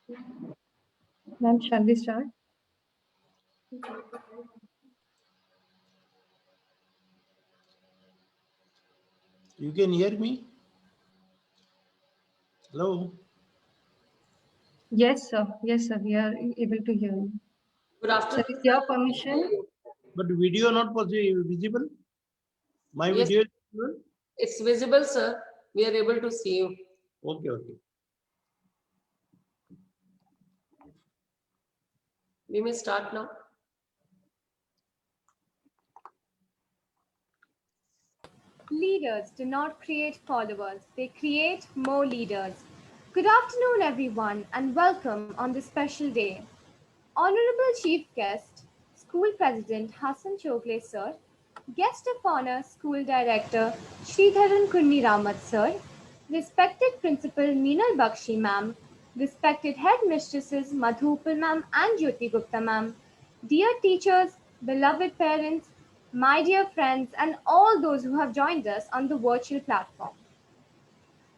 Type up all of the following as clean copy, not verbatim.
Ma'am, shall we start? You can hear me? Hello? Yes, sir. Yes, sir. We are able to hear you. Good Sir, afternoon. with your permission. But video not visible? My Yes, video is visible? it's visible, sir. We are able to see you. Okay, okay. We may start now. Leaders do not create followers, they create more leaders. Good afternoon, everyone, and welcome on this special day. Honorable Chief Guest, School President Hassan Chogle Sir, Guest of Honor School Director Sridharan Kunni Ramat Sir, respected Principal Meenal Bakshi Ma'am, respected Headmistresses Madhupal Ma'am and Jyoti Gupta Ma'am, dear teachers, beloved parents, my dear friends, and all those who have joined us on the virtual platform.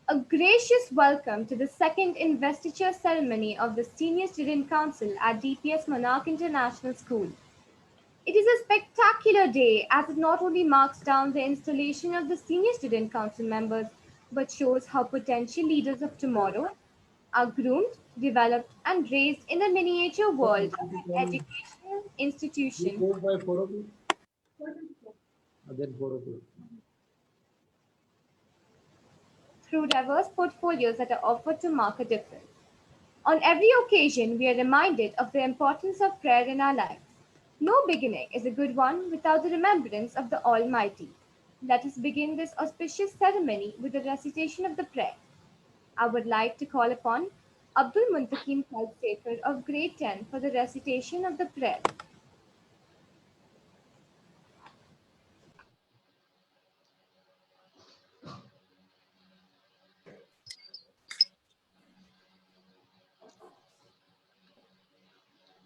A gracious welcome to the second investiture ceremony of the Senior Student Council at DPS Monarch International School. It is a spectacular day as it not only marks down the installation of the Senior Student Council members, but shows how potential leaders of tomorrow are groomed, developed, and raised in the miniature world of an educational You institution go by 4 o'clock? Then 4 o'clock. through diverse portfolios that are offered to mark a difference. On every occasion, we are reminded of the importance of prayer in our lives. No beginning is a good one without the remembrance of the Almighty. Let us begin this auspicious ceremony with the recitation of the prayer. I would like to call upon Abdul Muntakim Khalsafer of grade 10 for the recitation of the prayer.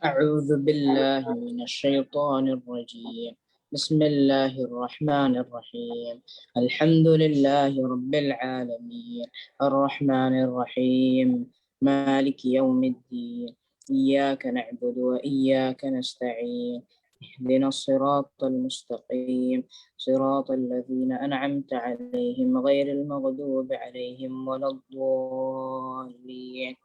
أعوذ بالله من الشيطان الرجيم بسم الله الرحمن الرحيم الحمد لله رب العالمين الرحمن الرحيم مالك يوم الدين إياك نعبد وإياك نستعين اهدنا الصراط المستقيم صراط الذين أنعمت عليهم غير المغضوب عليهم ولا الضالين.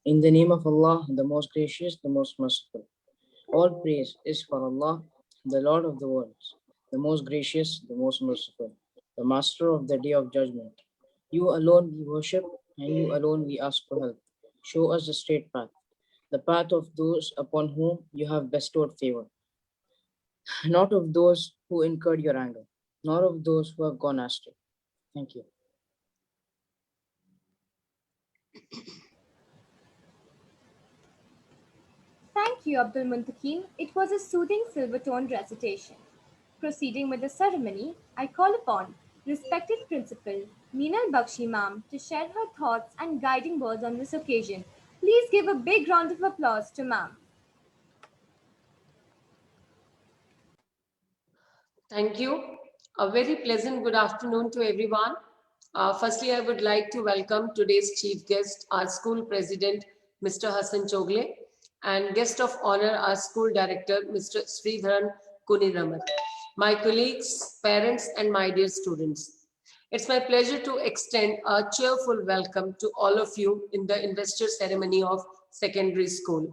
In the name of Allah, the most gracious, the most merciful. All praise is for Allah, the Lord of the worlds, the most gracious, the most merciful, the master of the day of judgment. You alone we worship, and you alone we ask for help. Show us the straight path, the path of those upon whom you have bestowed favor, not of those who incurred your anger, nor of those who have gone astray. Thank you. Thank you, Abdul Muntakim. It was a soothing silver-toned recitation. Proceeding with the ceremony, I call upon respected Principal Meenal Bakshi Ma'am to share her thoughts and guiding words on this occasion. Please give a big round of applause to Ma'am. Thank you. A very pleasant good afternoon to everyone. Firstly, I would like to welcome today's chief guest, our school president, Mr. Hassan Chogle, and guest of honor, our school director, Mr. Sridharan Kuniramat, my colleagues, parents, and my dear students. It's my pleasure to extend a cheerful welcome to all of you in the investor ceremony of secondary school.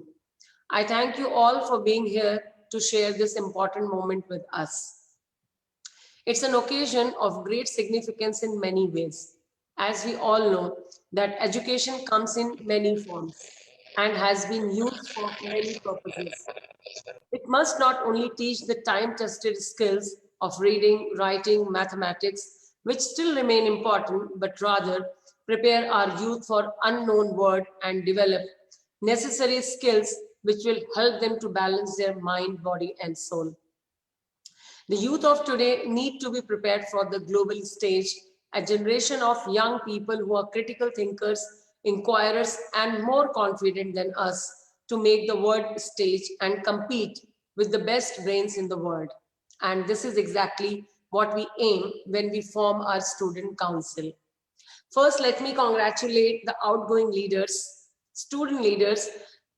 I thank you all for being here to share this important moment with us. It's an occasion of great significance in many ways, as we all know that education comes in many forms and has been used for many purposes. It must not only teach the time-tested skills of reading, writing, mathematics, which still remain important, but rather prepare our youth for unknown world and develop necessary skills which will help them to balance their mind, body, and soul. The youth of today need to be prepared for the global stage, a generation of young people who are critical thinkers, inquirers, and more confident than us to make the world stage and compete with the best brains in the world. And this is exactly what we aim when we form our student council. First, let me congratulate the outgoing leaders, student leaders.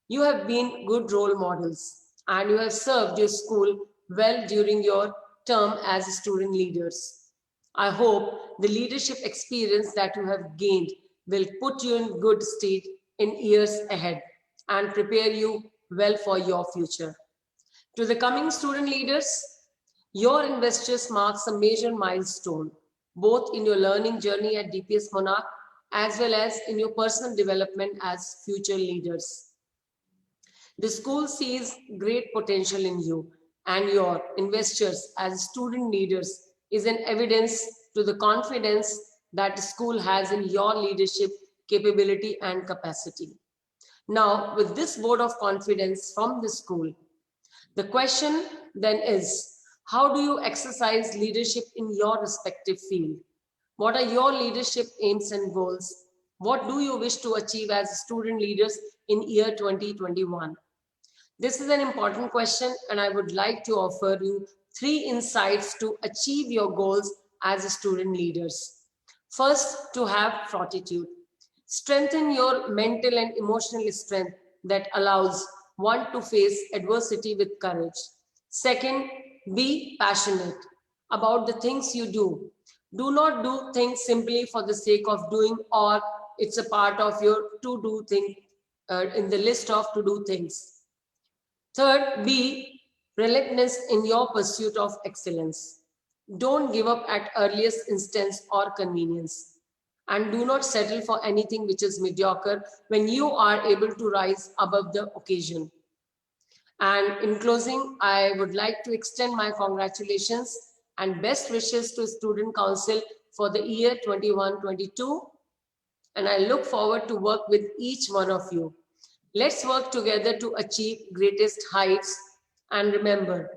You have been good role models and you have served your school well during your term as student leaders. I hope the leadership experience that you have gained will put you in good state in years ahead and prepare you well for your future. To the coming student leaders, your investors marks a major milestone, both in your learning journey at DPS Monarch as well as in your personal development as future leaders. The school sees great potential in you, and your investors as student leaders is an evidence to the confidence that the school has in your leadership capability and capacity. Now, with this vote of confidence from the school, the question then is, how do you exercise leadership in your respective field? What are your leadership aims and goals? What do you wish to achieve as student leaders in year 2021? This is an important question, and I would like to offer you 3 insights to achieve your goals as student leaders. First, to have fortitude. Strengthen your mental and emotional strength that allows one to face adversity with courage. Second, be passionate about the things you do. Do not do things simply for the sake of doing, or it's a part of your to-do thing in the list of to-do things. Third, be relentless in your pursuit of excellence. Don't give up at earliest instance or convenience. And do not settle for anything which is mediocre when you are able to rise above the occasion. And in closing, I would like to extend my congratulations and best wishes to Student Council for the year 21-22. And I look forward to work with each one of you. Let's work together to achieve greatest heights. And remember,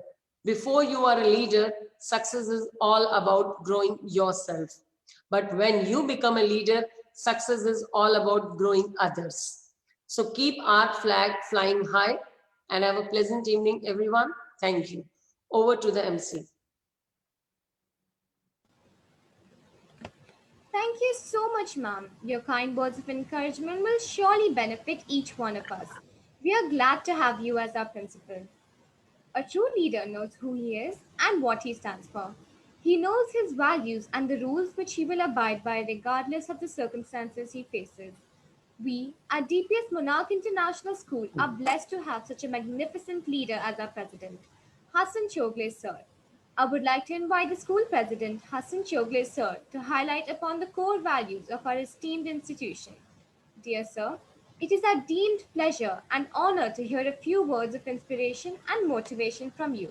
before you are a leader, success is all about growing yourself. But when you become a leader, success is all about growing others. So keep our flag flying high and have a pleasant evening, everyone. Thank you. Over to the MC. Thank you so much, ma'am. Your kind words of encouragement will surely benefit each one of us. We are glad to have you as our principal. A true leader knows who he is and what he stands for. He knows his values and the rules which he will abide by regardless of the circumstances he faces. We at DPS Monarch International School are blessed to have such a magnificent leader as our president, Hassan Chogle sir. I would like to invite the school president, Hassan Chogle sir, to highlight upon the core values of our esteemed institution. Dear sir, it is our deemed pleasure and honor to hear a few words of inspiration and motivation from you.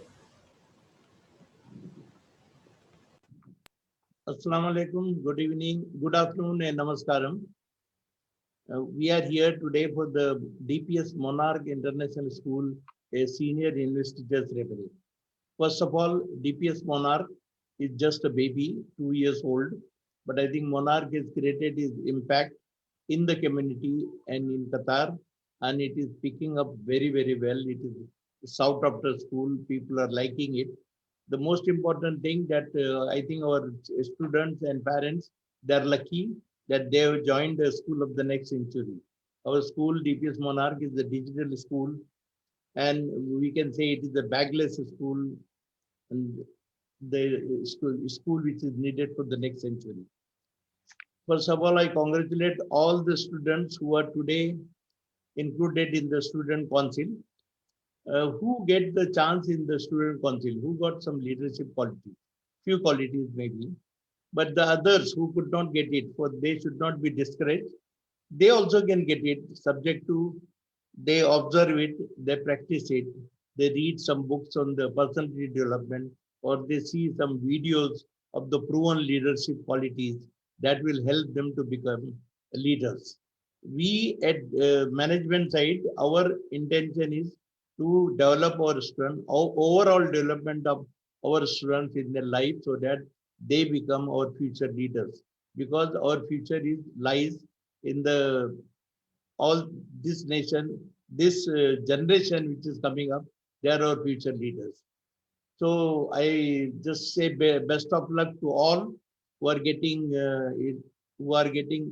Assalamu alaikum, good evening, good afternoon, and namaskaram. We are here today for the DPS Monarch International School, a senior investigator ceremony. First of all, DPS Monarch is just a baby, 2 years old, but I think Monarch has created its impact in the community and in Qatar, and it is picking up very, very well. It is sought after school, people are liking it. The most important thing that I think our students and parents, they're lucky that they have joined the school of the next century. Our school, DPS Monarch, is a digital school, and we can say it is a bagless school, and the school which is needed for the next century. First of all, I congratulate all the students who are today included in the student council, who get the chance in the student council, who got some leadership qualities, few qualities maybe, but the others who could not get it, for they should not be discouraged. They also can get it, subject to they observe it, they practice it, they read some books on the personality development, or they see some videos of the proven leadership qualities that will help them to become leaders. We at management side, our intention is to develop our students, overall development of our students in their life, so that they become our future leaders. Because our future lies in the all this nation, this generation which is coming up, they are our future leaders. So I just say best of luck to all who are getting who are getting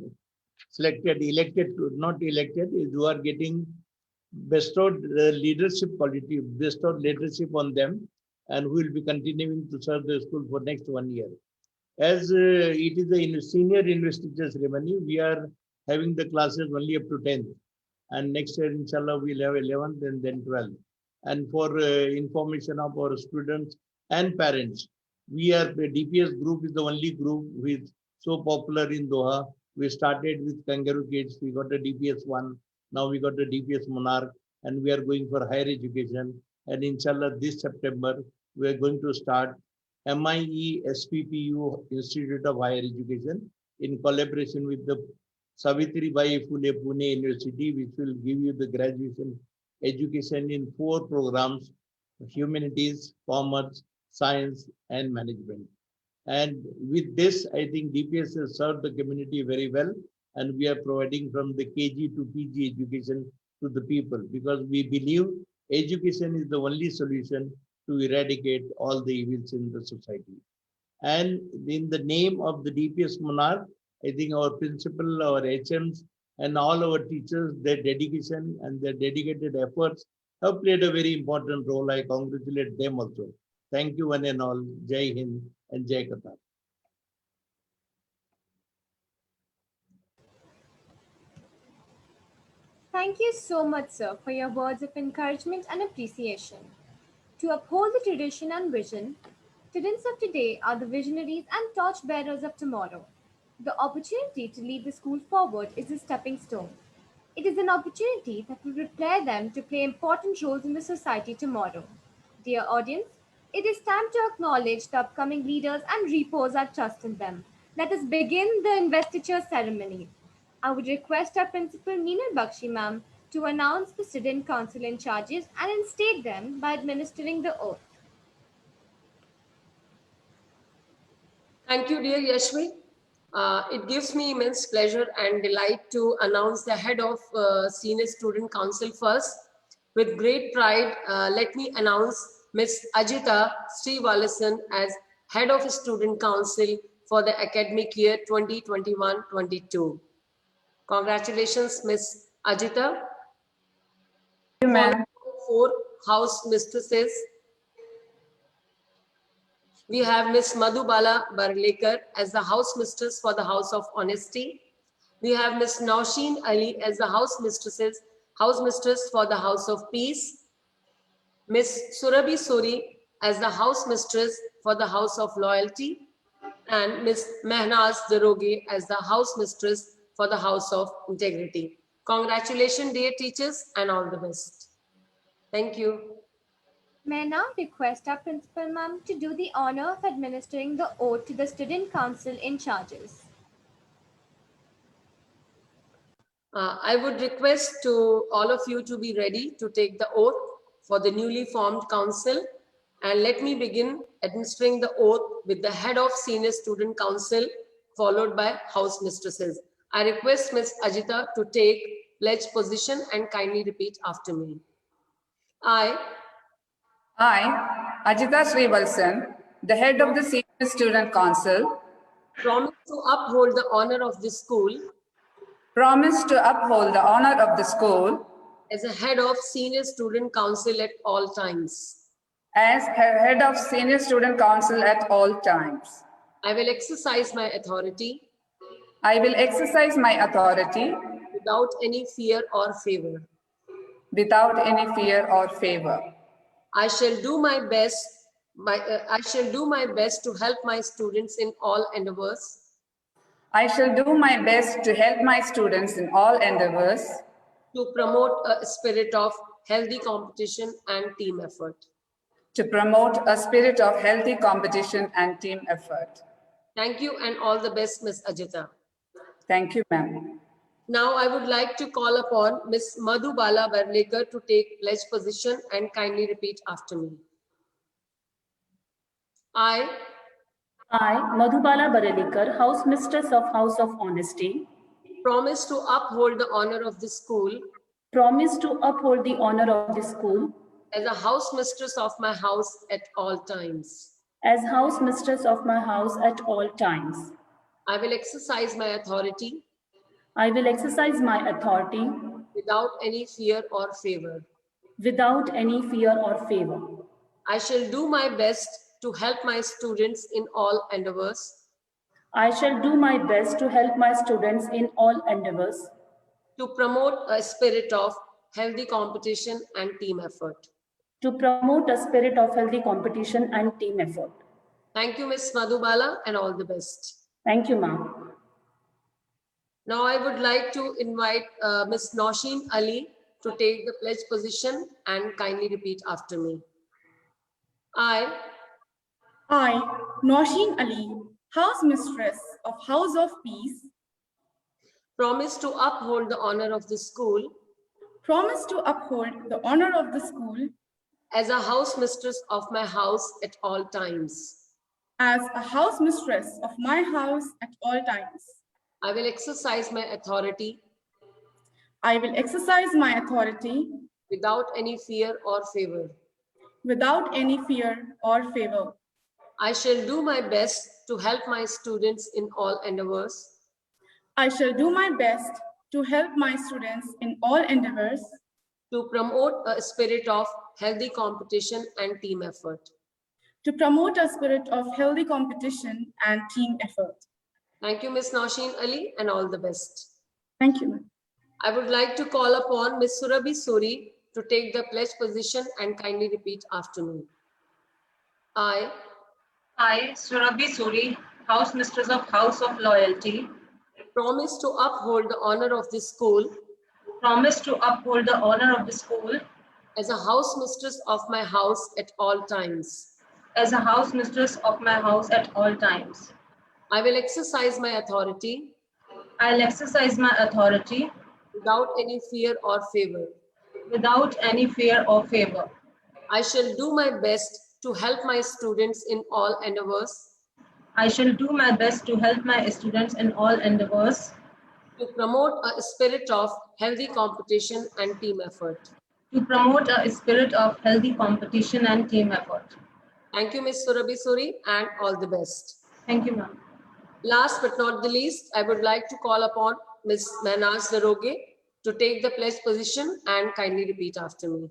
selected, elected, not elected, is who are getting bestowed leadership quality, bestowed leadership on them, and who will be continuing to serve the school for next 1 year. As it is a senior investiture ceremony, we are having the classes only up to 10th. And next year, inshallah, we'll have 11th and then 12th. And for information of our students and parents, we are, the DPS group is the only group who is so popular in Doha. We started with Kangaroo Kids, we got a DPS 1, now we got a DPS Monarch, and we are going for higher education. And inshallah, this September, we are going to start MIE SPPU Institute of Higher Education in collaboration with the Savitribai Phule Pune University, which will give you the graduation education in 4 programs: humanities, commerce, science, and management. And with this, I think DPS has served the community very well, and we are providing from the KG to PG education to the people, because we believe education is the only solution to eradicate all the evils in the society. And in the name of the DPS Monarch, I think our principal, our HMs, and all our teachers, their dedication and their dedicated efforts have played a very important role. I congratulate them also. Thank you one and all. Jai Hind and Jai Qatar. Thank you so much, sir, for your words of encouragement and appreciation. To uphold the tradition and vision, students of today are the visionaries and torchbearers of tomorrow. The opportunity to lead the school forward is a stepping stone. It is an opportunity that will prepare them to play important roles in the society tomorrow. Dear audience, it is time to acknowledge the upcoming leaders and repose our trust in them. Let us begin the investiture ceremony. I would request our principal Meenal Bakshi ma'am to announce the student council in charges and instate them by administering the oath. Thank you, dear Yashvi. It gives me immense pleasure and delight to announce the head of Senior Student Council first. With great pride, let me announce Ms. Ajita Sriwalasan as head of Student Council for the academic year 2021-22. Congratulations, Ms. Ajita. Thank you, ma'am. 4 house mistresses. We have Ms. Madhubala Barlekar as the house mistress for the House of Honesty. We have Ms. Nausheen Ali as the house mistress for the House of Peace. Ms. Surabhi Suri as the house mistress for the House of Loyalty. And Ms. Mehnaz Daroge as the house mistress for the House of Integrity. Congratulations, dear teachers, and all the best. Thank you. May I now request our principal ma'am to do the honor of administering the oath to the student council in charges. I would request to all of you to be ready to take the oath for the newly formed council. And let me begin administering the oath with the head of Senior Student Council, followed by house mistresses. I request Ms. Ajita to take pledge position and kindly repeat after me. I, Ajita Srivalsan, the head of the Senior Student Council, promise to uphold the honor of this school promise to uphold the honor of the school as a head of Senior Student Council at all times. as head of Senior Student Council at all times. I will exercise my authority I will exercise my authority without any fear or favor. without any fear or favor. I shall do my best. I shall do my best to help my students in all endeavors. I shall do my best to help my students in all endeavors To promote a spirit of healthy competition and team effort. to promote a spirit of healthy competition and team effort. Thank you and all the best, Ms. Ajita. Thank you, ma'am. Now I would like to call upon Ms. Madhubala Barlekar to take pledge position and kindly repeat after me. I, Madhubala Barelekar, house mistress of House of Honesty, promise to uphold the honor of the school promise to uphold the honor of the school as a house mistress of my house at all times. as house mistress of my house at all times. I will exercise my authority I will exercise my authority without any fear or favor. without any fear or favor. I shall do my best to help my students in all endeavors, I shall do my best to help my students in all endeavors, to promote a spirit of healthy competition and team effort. to promote a spirit of healthy competition and team effort. Thank you, Ms. Madhubala, and all the best. Thank you, ma'am. Now I would like to invite Ms. Nausheen Ali to take the pledge position and kindly repeat after me. I I, Nausheen Ali, house mistress of House of Peace, promise to uphold the honor of the school promise to uphold the honor of the school as a house mistress of my house at all times. as a house mistress of my house at all times. I will exercise my authority I will exercise my authority without any fear or favor. without any fear or favor. I shall do my best to help my students in all endeavors, I shall do my best to help my students in all endeavors, to promote a spirit of healthy competition and team effort. to promote a spirit of healthy competition and team effort. Thank you, Ms. Nausheen Ali, and all the best. Thank you, ma'am. I would like to call upon Ms. Surabhi Suri to take the pledge position and kindly repeat after me. I I, Surabhi Suri, house mistress of House of Loyalty, promise to uphold the honor of this school promise to uphold the honor of the school as a house mistress of my house at all times. as a house mistress of my house at all times. I will exercise my authority I'll exercise my authority without any fear or favor. without any fear or favor. I shall do my best to help my students in all endeavors, I shall do my best to help my students in all endeavors, to promote a spirit of healthy competition and team effort. to promote a spirit of healthy competition and team effort. Thank you, Ms. Surabhi Suri, and all the best. Thank you, ma'am. Last but not the least, I would like to call upon Ms. Mehnaz Daroge to take the pledge position and kindly repeat after me.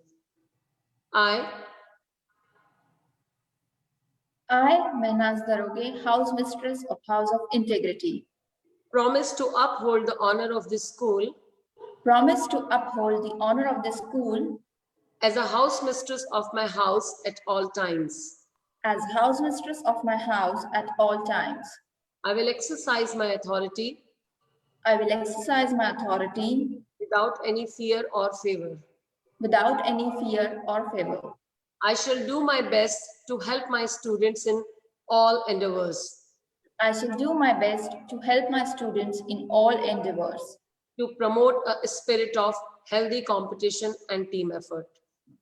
I I, Mehnaz Daroge, house mistress of House of Integrity, promise to uphold the honor of this school promise to uphold the honor of the school as a house mistress of my house at all times. as house mistress of my house at all times. I will exercise my authority I will exercise my authority without any fear or favor. without any fear or favor. I shall do my best to help my students in all endeavors, I shall do my best to help my students in all endeavors, to promote a spirit of healthy competition and team effort.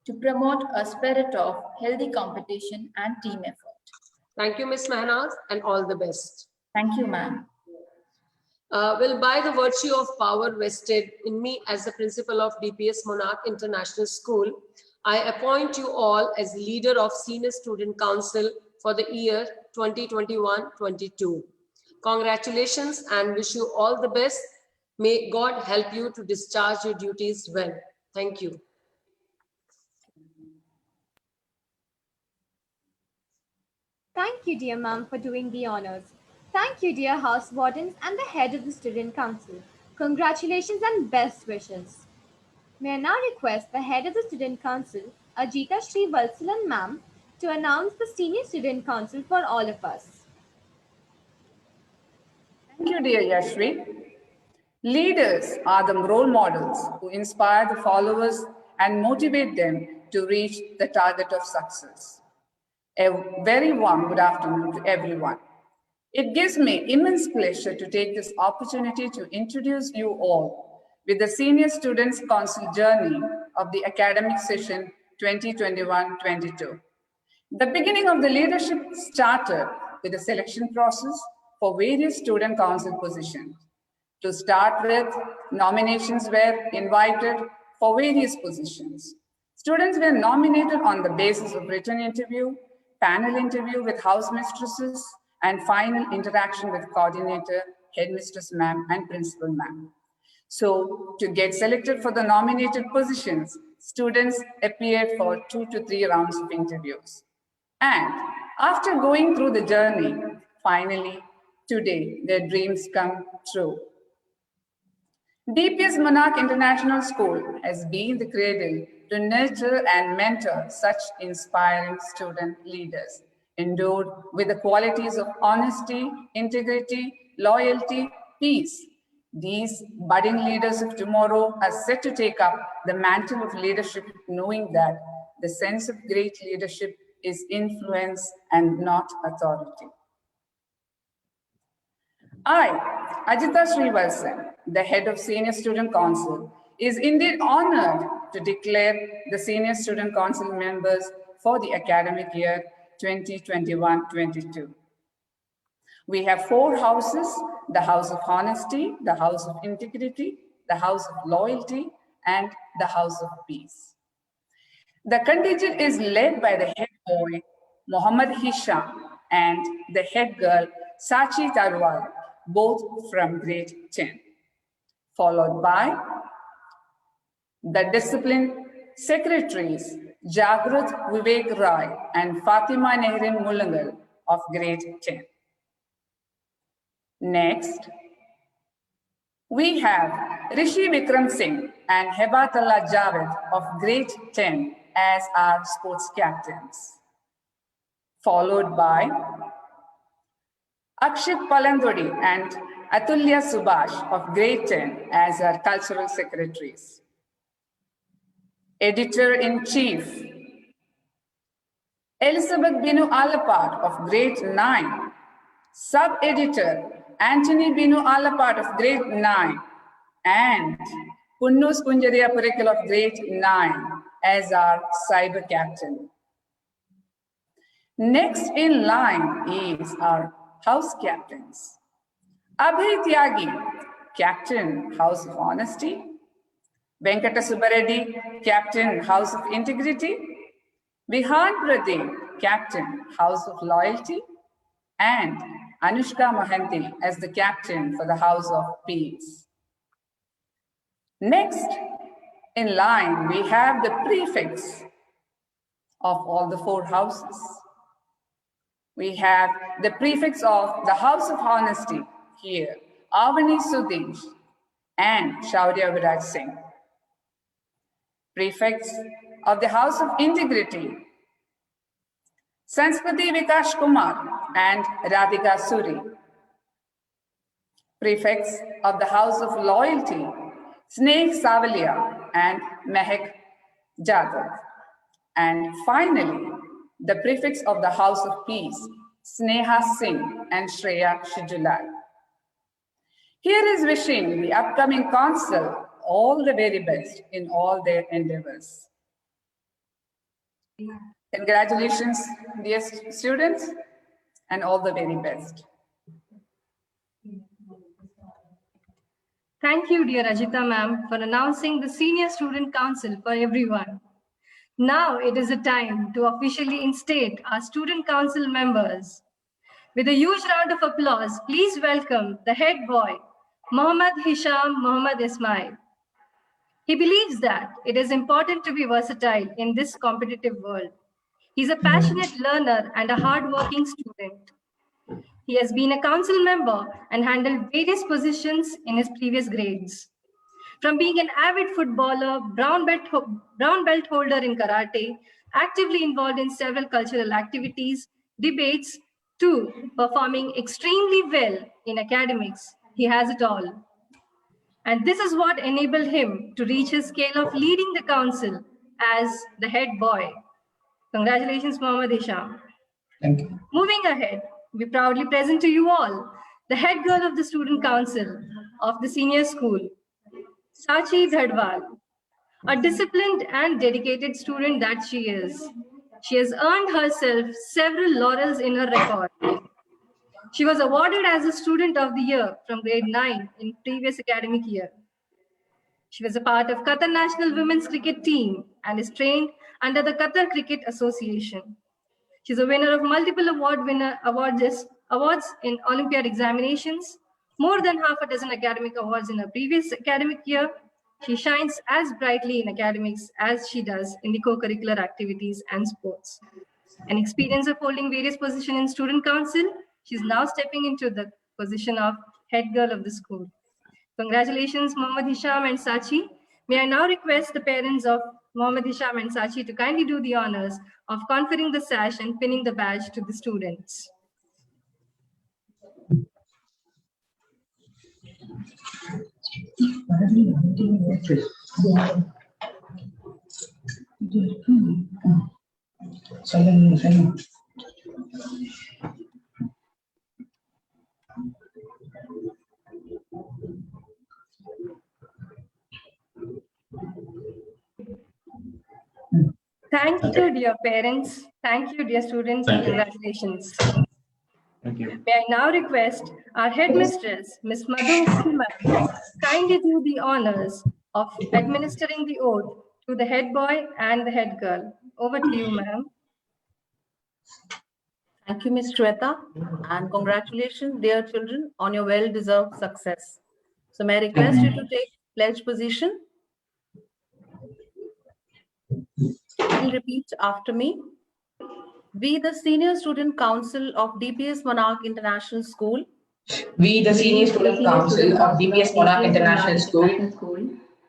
to promote a spirit of healthy competition and team effort. Thank you, Ms. Mehnaz, and all the best. Thank you, ma'am. Well, by the virtue of power vested in me as the principal of DPS Monarch International School, I appoint you all as leader of Senior Student Council for the year 2021-22. Congratulations and wish you all the best. May God help you to discharge your duties well. Thank you. Thank you, dear ma'am, for doing the honors. Thank you, dear house wardens and the head of the student council. Congratulations and best wishes. May I now request the head of the student council, Ajita Shri Valsalan ma'am, to announce the senior student council for all of us. Thank you, dear Yashvi. Leaders are the role models who inspire the followers and motivate them to reach the target of success. A very warm good afternoon to everyone. It gives me immense pleasure to take this opportunity to introduce you all with the Senior Students Council journey of the academic session 2021-22. The beginning of the leadership started with the selection process for various student council positions. To start with, nominations were invited for various positions. Students were nominated on the basis of written interview, panel interview with house mistresses, and final interaction with coordinator, headmistress ma'am, and principal ma'am. So to get selected for the nominated positions, students appeared for 2 to 3 rounds of interviews. And after going through the journey, finally, today, their dreams come true. DPS Monarch International School has been the cradle to nurture and mentor such inspiring student leaders, endowed with the qualities of honesty, integrity, loyalty, peace. These budding leaders of tomorrow are set to take up the mantle of leadership, knowing that the sense of great leadership is influence and not authority. I, Ajita Srivalsan, the head of Senior Student Council, is indeed honored to declare the Senior Student Council members for the academic year 2021-22. We have 4 houses: the House of Honesty, the House of Integrity, the House of Loyalty, and the House of Peace. The contingent is led by the head boy, Mohammad Hisham, and the head girl, Sachi Tarwal, both from grade 10, followed by the discipline secretaries, Jagrut Vivek Rai and Fatima Nehrin Mulangal of grade 10. Next, we have Rishi Vikram Singh and Hebatullah Javed of grade 10 as our sports captains, followed by Akshit Palandodi and Atulya Subhash of grade 10 as our cultural secretaries. Editor-in-Chief, Elizabeth Binu Alapat of grade 9, Sub-Editor, Anthony Binu Alapat of grade 9, and Punnus Kunjaria Parikal of grade 9 as our cyber captain. Next in line is our house captains. Abhay Tyagi, Captain, House of Honesty. Venkata Subbareddy, Captain, House of Integrity. Vihan Pradeep, Captain, House of Loyalty. And Anushka Mohanty as the Captain for the House of Peace. Next in line, we have the prefects of all the 4 houses. We have the prefects of the House of Honesty here, Avani Sudesh and Shaurya Viraj Singh. Prefects of the House of Integrity, Sanskriti Vikash Kumar and Radhika Suri. Prefects of the House of Loyalty, Sneh Savalia and Mehak Jadhav. And finally, the prefects of the House of Peace, Sneha Singh and Shreya Shijulal. Here is wishing the upcoming council all the very best in all their endeavors. Congratulations, dear students, and all the very best. Thank you, dear Ajita ma'am, for announcing the Senior Student Council for everyone. Now it is a time to officially instate our Student Council members. With a huge round of applause, please welcome the head boy, Mohammad Hisham Mohammad Ismail. He believes that it is important to be versatile in this competitive world. He's a passionate learner and a hardworking student. He has been a council member and handled various positions in his previous grades. From being an avid footballer, brown belt holder in karate, actively involved in several cultural activities, debates, to performing extremely well in academics, he has it all. And this is what enabled him to reach his scale of leading the council as the head boy. Congratulations, Mohammad Hisham. Thank you. Moving ahead, we proudly present to you all the head girl of the student council of the senior school, Sachi Dhadwal, a disciplined and dedicated student that she is. She has earned herself several laurels in her record. She was awarded as a Student of the Year from grade 9 in previous academic year. She was a part of Qatar National Women's Cricket Team and is trained under the Qatar Cricket Association. She's a winner of multiple awards awards in Olympiad examinations, more than half a dozen academic awards in her previous academic year. She shines as brightly in academics as she does in the co-curricular activities and sports. An experience of holding various positions in student council, she's now stepping into the position of head girl of the school. Congratulations, Mohammad Hisham and Sachi. May I now request the parents of Mohammad Hisham and Sachi to kindly do the honors of conferring the sash and pinning the badge to the students. Thank you, dear parents. Thank you, dear students, and congratulations. Thank you. May I now request our headmistress, Ms. Madhu Kumar, kindly do the honors of administering the oath to the head boy and the head girl. Over to you, ma'am. Thank you, Ms. Shweta, and congratulations, dear children, on your well-deserved success. So may I request you to take pledge position? Please repeat after me. We, the Senior Student Council of DPS Monarch International School. We, the Senior Student Council of DPS Monarch International School,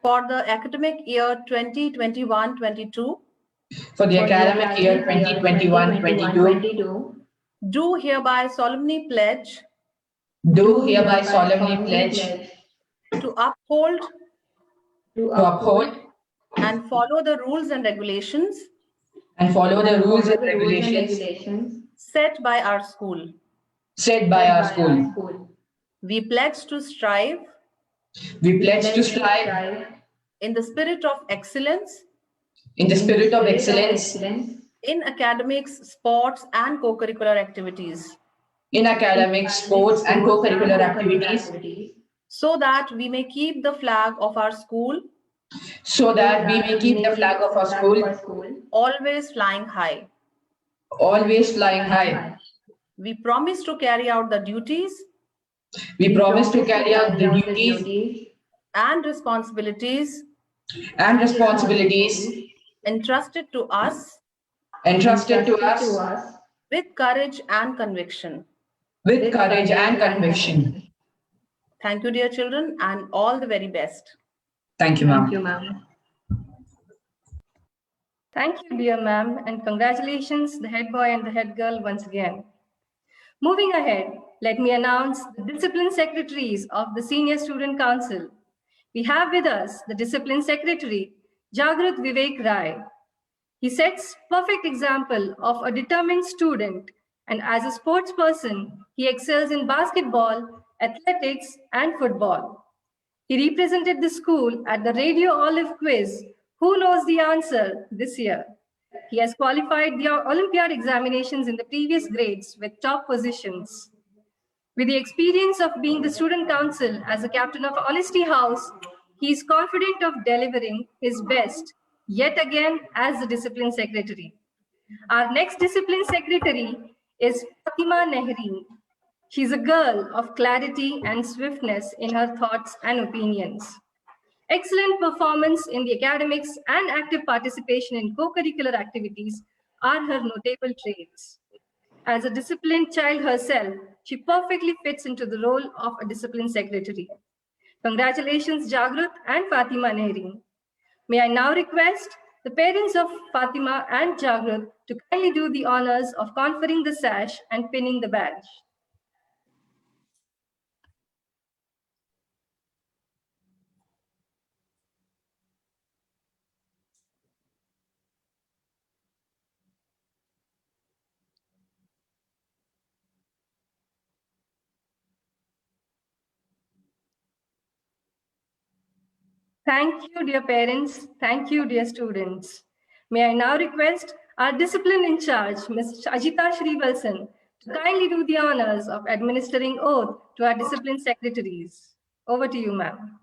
for the academic year 2021-22, for the academic year 2021-22, do hereby solemnly pledge do hereby solemnly pledge to uphold and follow the rules and regulations and follow the rules and regulations set by our school. set by our school. We pledge to strive We pledge to strive in the spirit of excellence in the spirit of excellence in academics, sports, and co-curricular activities, in academics, sports, and co-curricular activities, so that we may keep the flag of our school so that we may keep the flag of our school always flying high. always flying high. We promise to carry out the duties We promise to carry out the duties and responsibilities entrusted to us with courage and conviction. with courage and conviction. Thank you, dear children, and all the very best. Thank you, ma'am. Thank you, dear ma'am, and congratulations, the head boy and the head girl once again. Moving ahead, let me announce the Discipline Secretaries of the Senior Student Council. We have with us the Discipline Secretary, Jagruth Vivek Rai. He sets perfect example of a determined student, and as a sports person, he excels in basketball, athletics, and football. He represented the school at the Radio Olive Quiz, Who Knows the Answer, this year. He has qualified the Olympiad examinations in the previous grades with top positions. With the experience of being the student council as a captain of Honesty House, he is confident of delivering his best yet again as the discipline secretary. Our next discipline secretary is Fatima Nehreen. She's a girl of clarity and swiftness in her thoughts and opinions. Excellent performance in the academics and active participation in co-curricular activities are her notable traits. As a disciplined child herself, she perfectly fits into the role of a discipline secretary. Congratulations, Jagruth and Fatima Nehreen. May I now request the parents of Fatima and Jagruth to kindly do the honors of conferring the sash and pinning the badge. Thank you, dear parents. Thank you, dear students. May I now request our discipline in charge, Ms. Ajita Srivalsan, to kindly do the honors of administering oath to our discipline secretaries. Over to you, ma'am.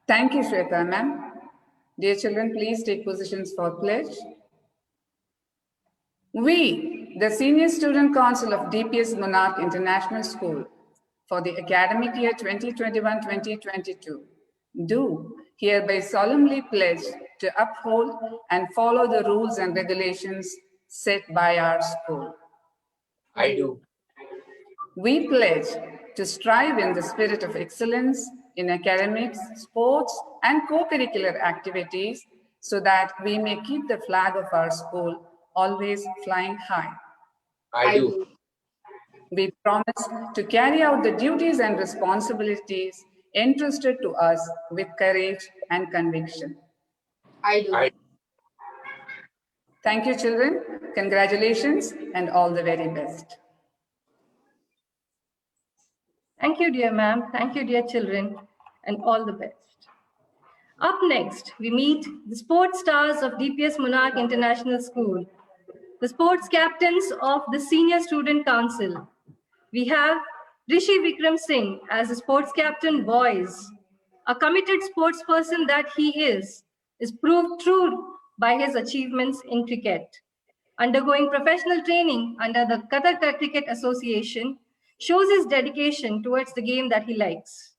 Thank you, Shweta, ma'am. Dear children, please take positions for pledge. We, the Senior Student Council of DPS Monarch International School for the academic year 2021-2022, do hereby solemnly pledge to uphold and follow the rules and regulations set by our school. I do. We pledge to strive in the spirit of excellence in academics, sports, and co-curricular activities so that we may keep the flag of our school always flying high. I do. We promise to carry out the duties and responsibilities entrusted to us with courage and conviction. I do. Thank you, children. Congratulations and all the very best. Thank you, dear ma'am. Thank you, dear children, and all the best. Up next, we meet the sports stars of DPS Monarch International School, the sports captains of the Senior Student Council. We have Rishi Vikram Singh as the sports captain boys. A committed sports person that he is proved true by his achievements in cricket. Undergoing professional training under the Qatar Cricket Association shows his dedication towards the game that he likes.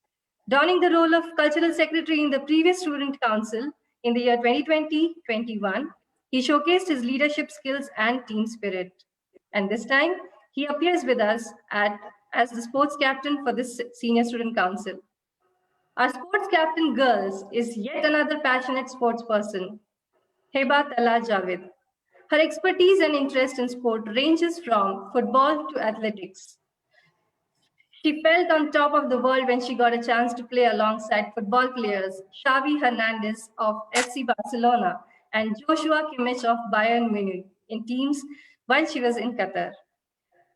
Donning the role of cultural secretary in the previous student council in the year 2020-21, he showcased his leadership skills and team spirit. And this time, he appears with us as the sports captain for this senior student council. Our sports captain girls is yet another passionate sports person, Heba Tala Javed. Her expertise and interest in sport ranges from football to athletics. She felt on top of the world when she got a chance to play alongside football players Xavi Hernandez of FC Barcelona and Joshua Kimmich of Bayern Munich in teams while she was in Qatar.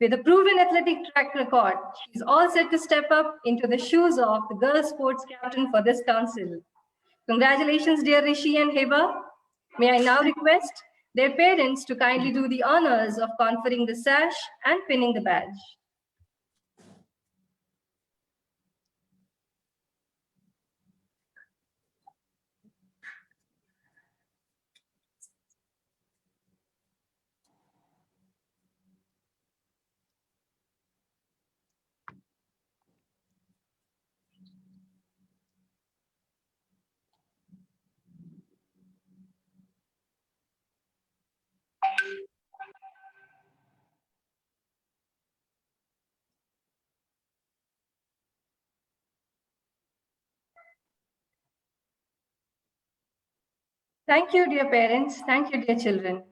With a proven athletic track record, she's all set to step up into the shoes of the girls sports captain for this council. Congratulations, dear Rishi and Heba. May I now request their parents to kindly do the honors of conferring the sash and pinning the badge. Thank you, dear parents. Thank you, dear children.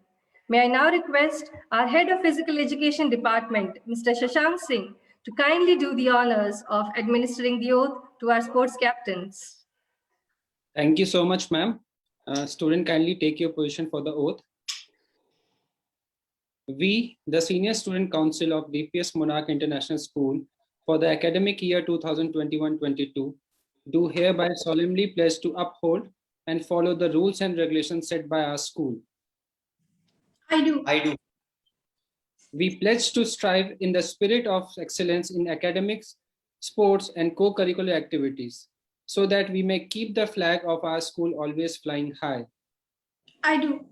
May I now request our Head of Physical Education Department, Mr. Shashank Singh, to kindly do the honors of administering the oath to our sports captains. Thank you so much, ma'am. Student, kindly take your position for the oath. We, the Senior Student Council of DPS Monarch International School for the academic year 2021-22, do hereby solemnly pledge to uphold and follow the rules and regulations set by our school. I do. I do. We pledge to strive in the spirit of excellence in academics, sports, and co-curricular activities, so that we may keep the flag of our school always flying high. I do.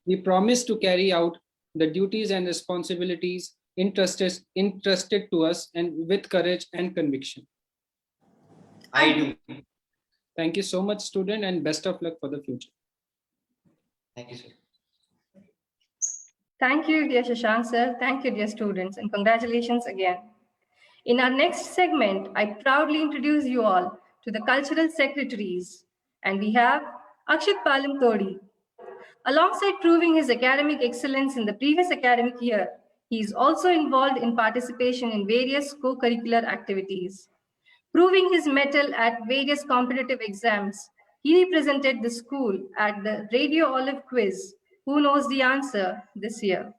We promise to carry out the duties and responsibilities entrusted to us and with courage and conviction. I do. Thank you so much, student, and best of luck for the future. Thank you, sir. Thank you, dear Shashank, sir. Thank you, dear students, and congratulations again. In our next segment, I proudly introduce you all to the cultural secretaries, and we have Akshit Palam Todi. Alongside proving his academic excellence in the previous academic year, he is also involved in participation in various co-curricular activities. Proving his mettle at various competitive exams, he represented the school at the Radio Olive Quiz, Who Knows the Answer, this year.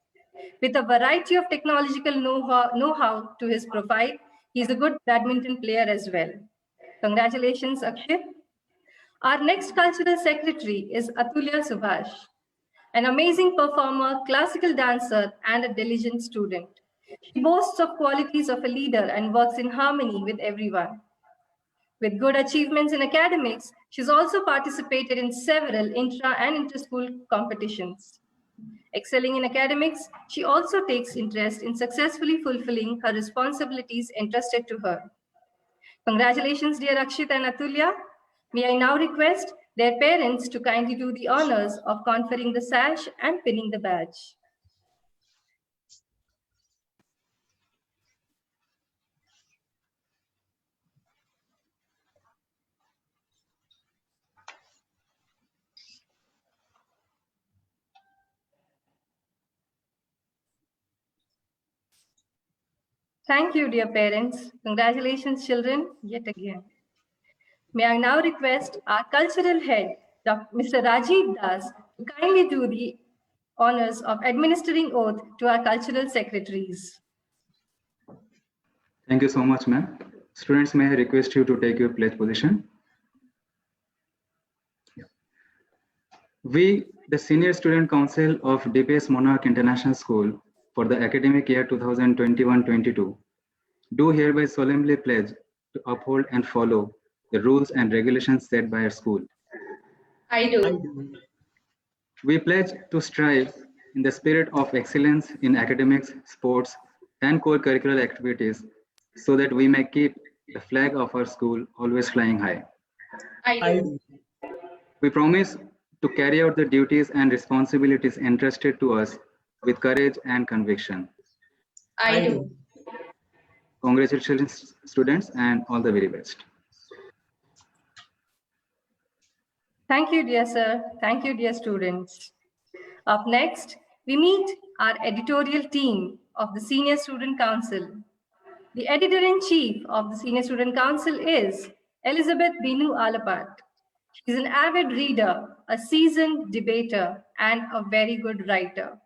With a variety of technological know-how to his profile, he's a good badminton player as well. Congratulations, Akshit. Our next cultural secretary is Atulya Subhash, an amazing performer, classical dancer, and a diligent student. She boasts of qualities of a leader and works in harmony with everyone. With good achievements in academics, she's also participated in several intra and inter-school competitions. Excelling in academics, she also takes interest in successfully fulfilling her responsibilities entrusted to her. Congratulations, dear Akshit and Atulya. May I now request their parents to kindly do the honors of conferring the sash and pinning the badge. Thank you, dear parents. Congratulations, children, yet again. May I now request our cultural head, Mr. Rajiv Das, to kindly do the honors of administering oath to our cultural secretaries. Thank you so much, ma'am. Students, may I request you to take your pledge position? We, the Senior Student Council of DPS Monarch International School for the academic year 2021-22, do hereby solemnly pledge to uphold and follow the rules and regulations set by our school. I do. We pledge to strive in the spirit of excellence in academics, sports, and core curricular activities so that we may keep the flag of our school always flying high. I do. We promise to carry out the duties and responsibilities entrusted to us with courage and conviction. I do. Congratulations, students, and all the very best. Thank you, dear sir. Thank you, dear students. Up next, we meet our editorial team of the Senior Student Council. The editor-in-chief of the Senior Student Council is Elizabeth Binu Alapat. She is an avid reader, a seasoned debater, and a very good writer.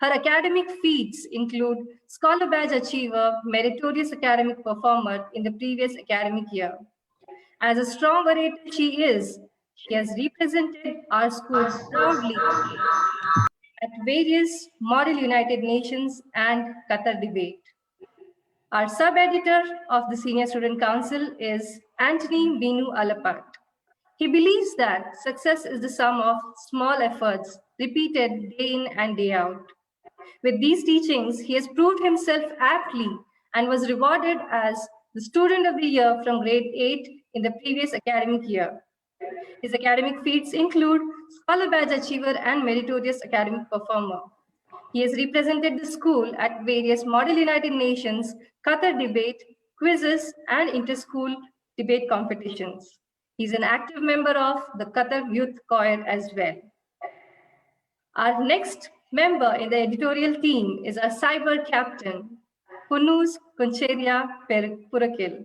Her academic feats include Scholar Badge Achiever, Meritorious Academic Performer in the previous academic year. As a strong orator she is, she has represented our school proudly at various Model United Nations and Qatar debate. Our sub-editor of the Senior Student Council is Anthony Binu Alapat. He believes that success is the sum of small efforts repeated day in and day out. With these teachings, he has proved himself aptly and was rewarded as the Student of the Year from grade 8 in the previous academic year. His academic feats include Scholar Badge Achiever and Meritorious Academic Performer. He has represented the school at various Model United Nations, Qatar debate, quizzes, and inter-school debate competitions. He's an active member of the Qatar Youth Choir as well. Our next member in the editorial team is our cyber captain, Hunus Kuncheria Purakil.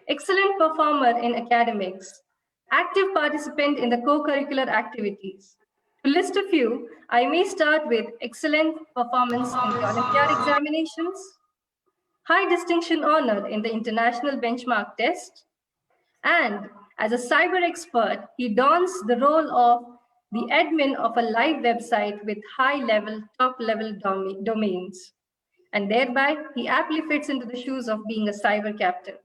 Excellent performer in academics, active participant in the co-curricular activities. To list a few, I may start with excellent performance in the Olympiad examinations, high distinction honor in the international benchmark test, and as a cyber expert, he dons the role of the admin of a live website with high-level, top-level domains. And thereby, he aptly fits into the shoes of being a cyber captain.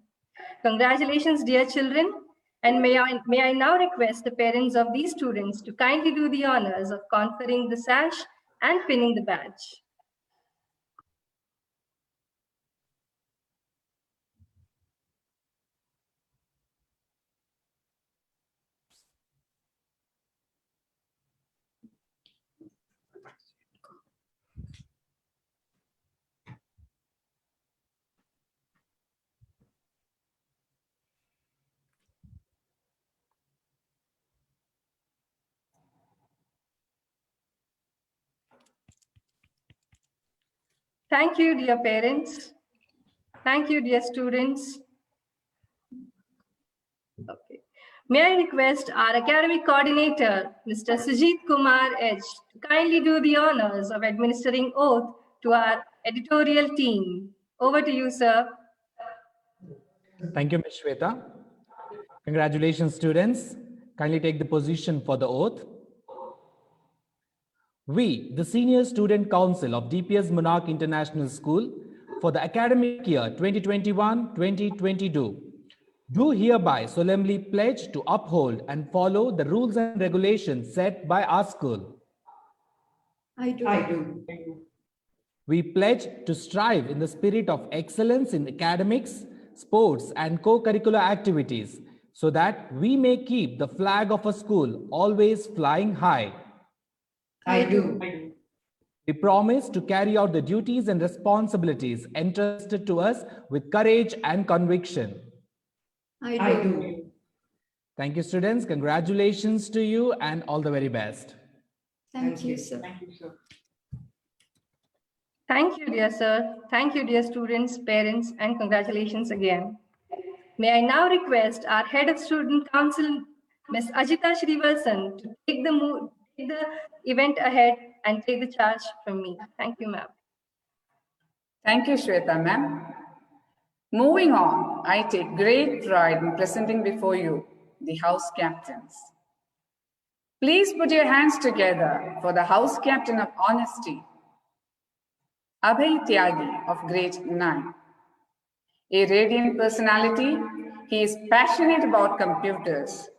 Congratulations, dear children. And may I now request the parents of these students to kindly do the honors of conferring the sash and pinning the badge. Thank you, dear parents. Thank you, dear students. Okay. May I request our academic coordinator, Mr. Sujit Kumar H, to kindly do the honors of administering oath to our editorial team. Over to you, sir. Thank you, Ms. Shweta. Congratulations, students. Kindly take the position for the oath. We, the Senior Student Council of DPS Monarch International School for the academic year 2021-2022, do hereby solemnly pledge to uphold and follow the rules and regulations set by our school. I do. I do. We pledge to strive in the spirit of excellence in academics, sports, and co-curricular activities so that we may keep the flag of a school always flying high. I do. We promise to carry out the duties and responsibilities entrusted to us with courage and conviction. I do. Thank you, students. Congratulations to you and all the very best. Thank you, sir. Thank you, dear sir. Thank you, dear students, parents, and congratulations again. May I now request our Head of Student Council, Ms. Ajita Srivalsan, to take the event ahead and take the charge from me. Thank you, ma'am. Thank you, Shweta, ma'am. Moving on, I take great pride in presenting before you the house captains. Please put your hands together for the house captain of honesty, Abhay Tyagi of grade 9. A radiant personality, he is passionate about computers.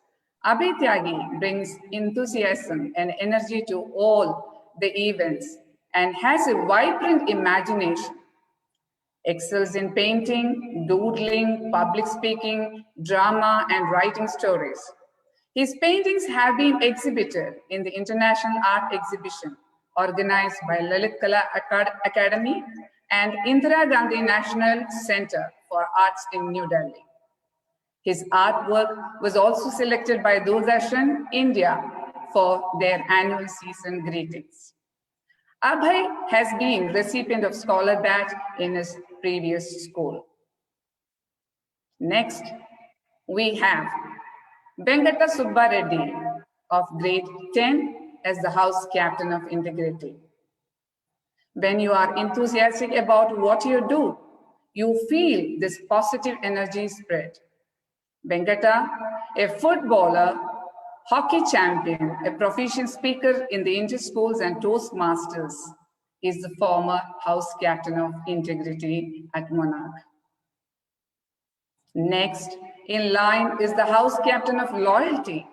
Abhay Tyagi brings enthusiasm and energy to all the events and has a vibrant imagination. Excels in painting, doodling, public speaking, drama, and writing stories. His paintings have been exhibited in the International Art Exhibition organized by Lalit Kala Academy and Indira Gandhi National Center for Arts in New Delhi. His artwork was also selected by Doordarshan India for their annual season greetings. Abhay has been recipient of Scholar Badge in his previous school. Next, we have Venkata Subba Reddy of grade 10 as the house captain of integrity. When you are enthusiastic about what you do, you feel this positive energy spread. Venkata, a footballer, hockey champion, a proficient speaker in the inter-schools and Toastmasters, is the former house captain of integrity at Monarch. Next in line is the house captain of loyalty,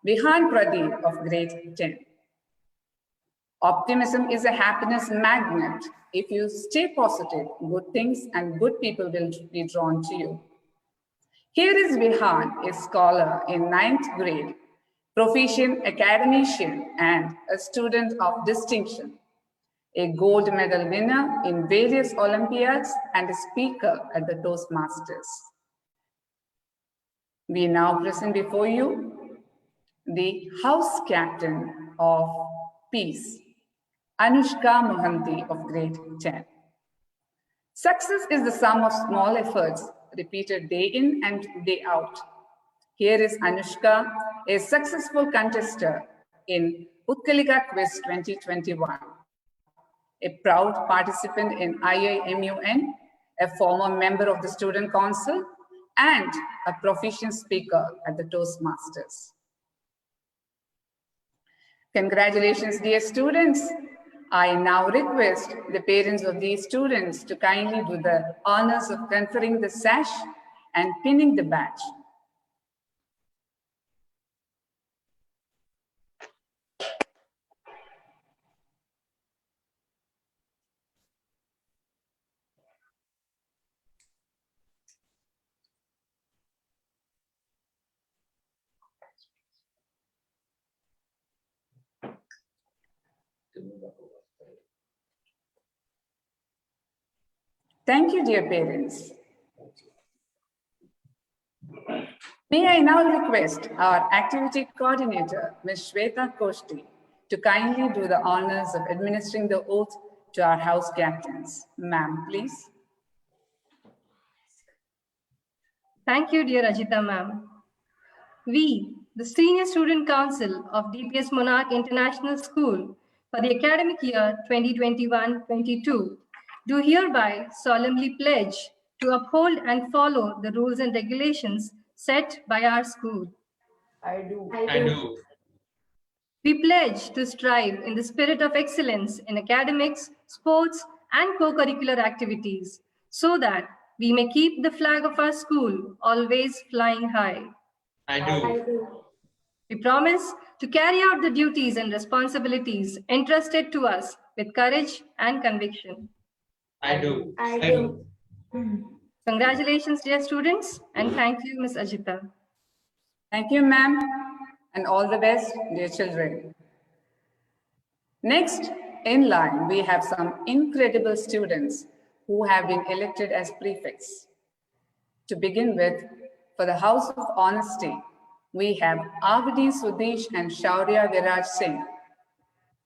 Vihan Pradeep of grade 10. Optimism is a happiness magnet. If you stay positive, good things and good people will be drawn to you. Here is Vihan, a scholar in 9th grade, proficient academician and a student of distinction, a gold medal winner in various Olympiads and a speaker at the Toastmasters. We now present before you the house captain of peace, Anushka Mohanty of grade 10. Success is the sum of small efforts repeated day in and day out. Here is Anushka, a successful contestant in Utkalika Quiz 2021, a proud participant in IIMUN, a former member of the Student Council, and a proficient speaker at the Toastmasters. Congratulations, dear students. I now request the parents of these students to kindly do the honors of conferring the sash and pinning the badge. Thank you, dear parents. May I now request our activity coordinator, Ms. Shweta Koshti, to kindly do the honors of administering the oath to our house captains. Ma'am, please. Thank you, dear Ajita ma'am. We, the Senior Student Council of DPS Monarch International School for the academic year 2021-22, do hereby solemnly pledge to uphold and follow the rules and regulations set by our school. I do. We pledge to strive in the spirit of excellence in academics, sports, and co-curricular activities so that we may keep the flag of our school always flying high. I do. We promise to carry out the duties and responsibilities entrusted to us with courage and conviction. I do. I do. Congratulations, dear students, and thank you, Ms. Ajita. Thank you, ma'am, and all the best, dear children. Next in line, we have some incredible students who have been elected as prefects. To begin with, for the House of Honesty, we have Avadi Sudesh and Shaurya Viraj Singh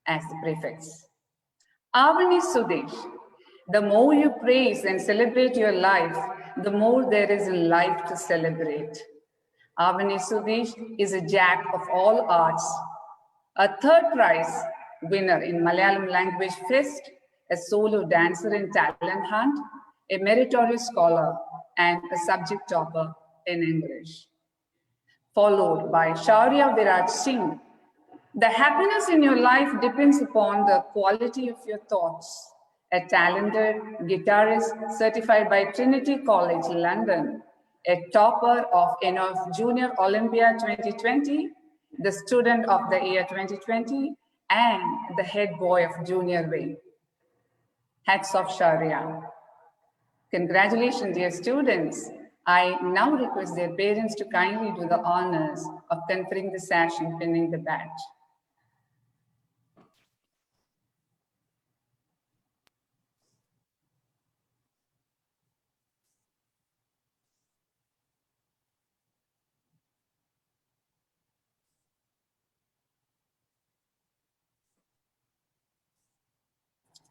as the prefects. Avani Sudesh, the more you praise and celebrate your life, the more there is in life to celebrate. Avani Sudesh is a jack of all arts, a third prize winner in Malayalam Language Fest, a solo dancer in Talent Hunt, a meritorious scholar, and a subject topper in English. Followed by Shaurya Viraj Singh. The happiness in your life depends upon the quality of your thoughts. A talented guitarist certified by Trinity College, London, a topper of ENOF Junior Olympia 2020, the student of the year 2020, and the head boy of Junior Wing. Hats off, Shaurya. Congratulations, dear students. I now request their parents to kindly do the honors of conferring the sash and pinning the badge.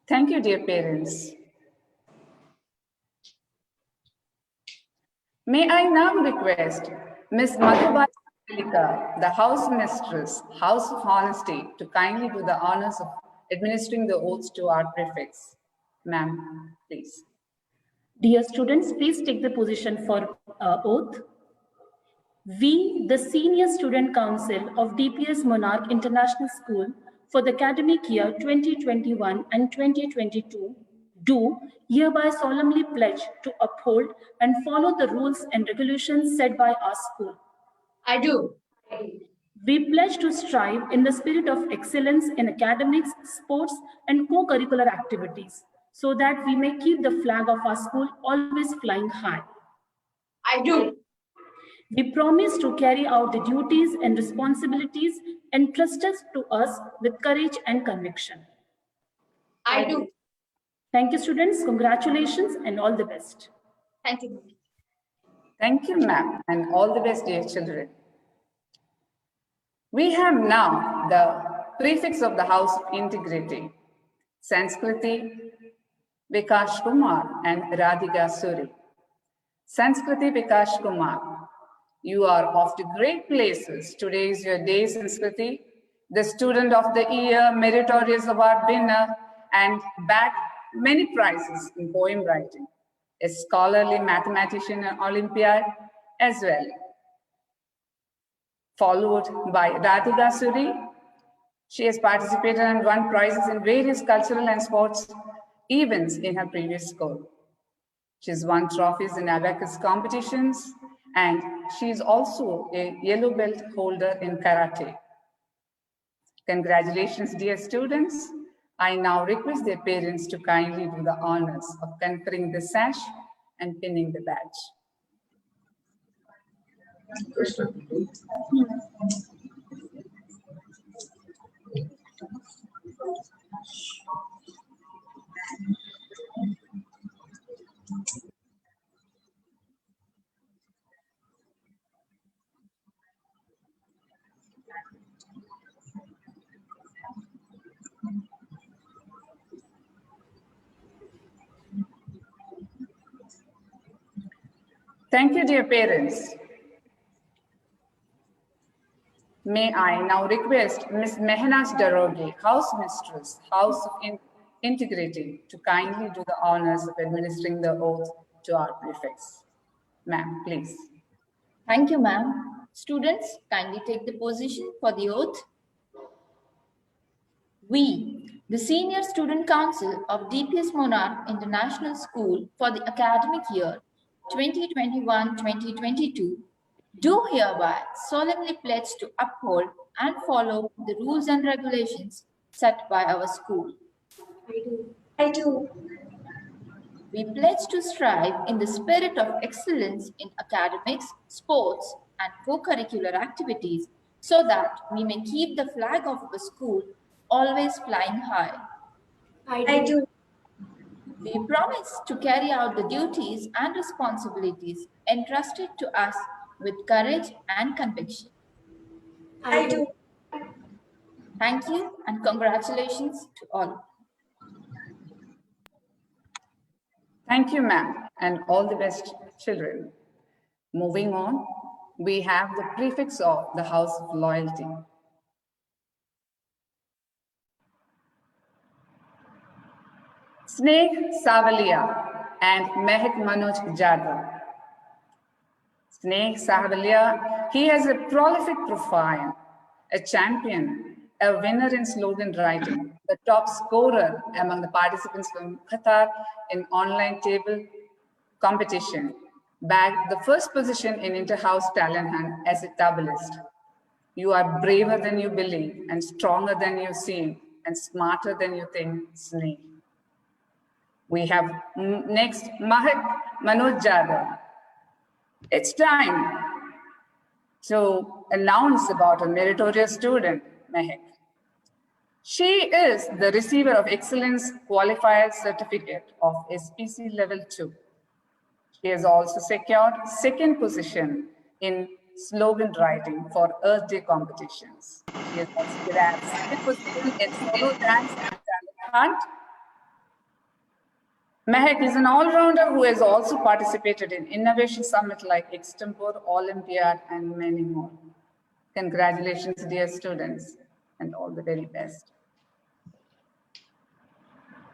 Thank you, dear parents. May I now request Ms. Madhubala Baralikar, the House Mistress, House of Honesty, to kindly do the honors of administering the oaths to our prefects. Ma'am, please. Dear students, please take the position for oath. We, the Senior Student Council of DPS Monarch International School for the academic year 2021 and 2022, do hereby solemnly pledge to uphold and follow the rules and regulations set by our school. I do. We pledge to strive in the spirit of excellence in academics, sports, and co-curricular activities, so that we may keep the flag of our school always flying high. I do. We promise to carry out the duties and responsibilities entrusted to us with courage and conviction. I do. Thank you, students. Congratulations and all the best. Thank you. Thank you, ma'am, and all the best, dear children. We have now the prefects of the House of Integrity, Sanskriti, Vikash Kumar, and Radhika Suri. Sanskriti Vikash Kumar, you are off to great places. Today is your day, Sanskriti, the student of the year, meritorious award winner, and bagged many prizes in poem writing, a scholarly mathematician and Olympiad as well. Followed by Radhika Suri. She has participated and won prizes in various cultural and sports events in her previous school. She's won trophies in abacus competitions, and she is also a yellow belt holder in karate. Congratulations, dear students. I now request their parents to kindly do the honors of conferring the sash and pinning the badge. Thank you, dear parents. May I now request Ms. Mehnaz Darogi, House Mistress, House of Integrity, to kindly do the honors of administering the oath to our prefects. Ma'am, please. Thank you, ma'am. Students, kindly take the position for the oath. We, the Senior Student Council of DPS Monarch International School for the academic year 2021-2022, do hereby solemnly pledge to uphold and follow the rules and regulations set by our school. I do. We pledge to strive in the spirit of excellence in academics, sports, and co-curricular activities so that we may keep the flag of the school always flying high. I do. We promise to carry out the duties and responsibilities entrusted to us with courage and conviction. I do. Thank you and congratulations to all. Thank you, ma'am, and all the best, children. Moving on, we have the prefix of the House of Loyalty. Sneh Savalia and Mehak Manoj Jadhav. Sneh Savalia, he has a prolific profile, a champion, a winner in slogan writing, the top scorer among the participants from Qatar in online table competition, bagged the first position in Inter-House Talent Hunt as a tableist. You are braver than you believe and stronger than you seem and smarter than you think, Sneh. We have next Mehak Manoj Jadhav. It's time to announce about a meritorious student, Mehak. She is the receiver of Excellence Qualifier Certificate of SPC Level 2. She has also secured second position in slogan writing for Earth Day competitions. She has also grabbed second position in solo dance and talent hunt. Mehak is an all-rounder who has also participated in innovation summit like Extempore, Olympiad, and many more. Congratulations, dear students, and all the very best.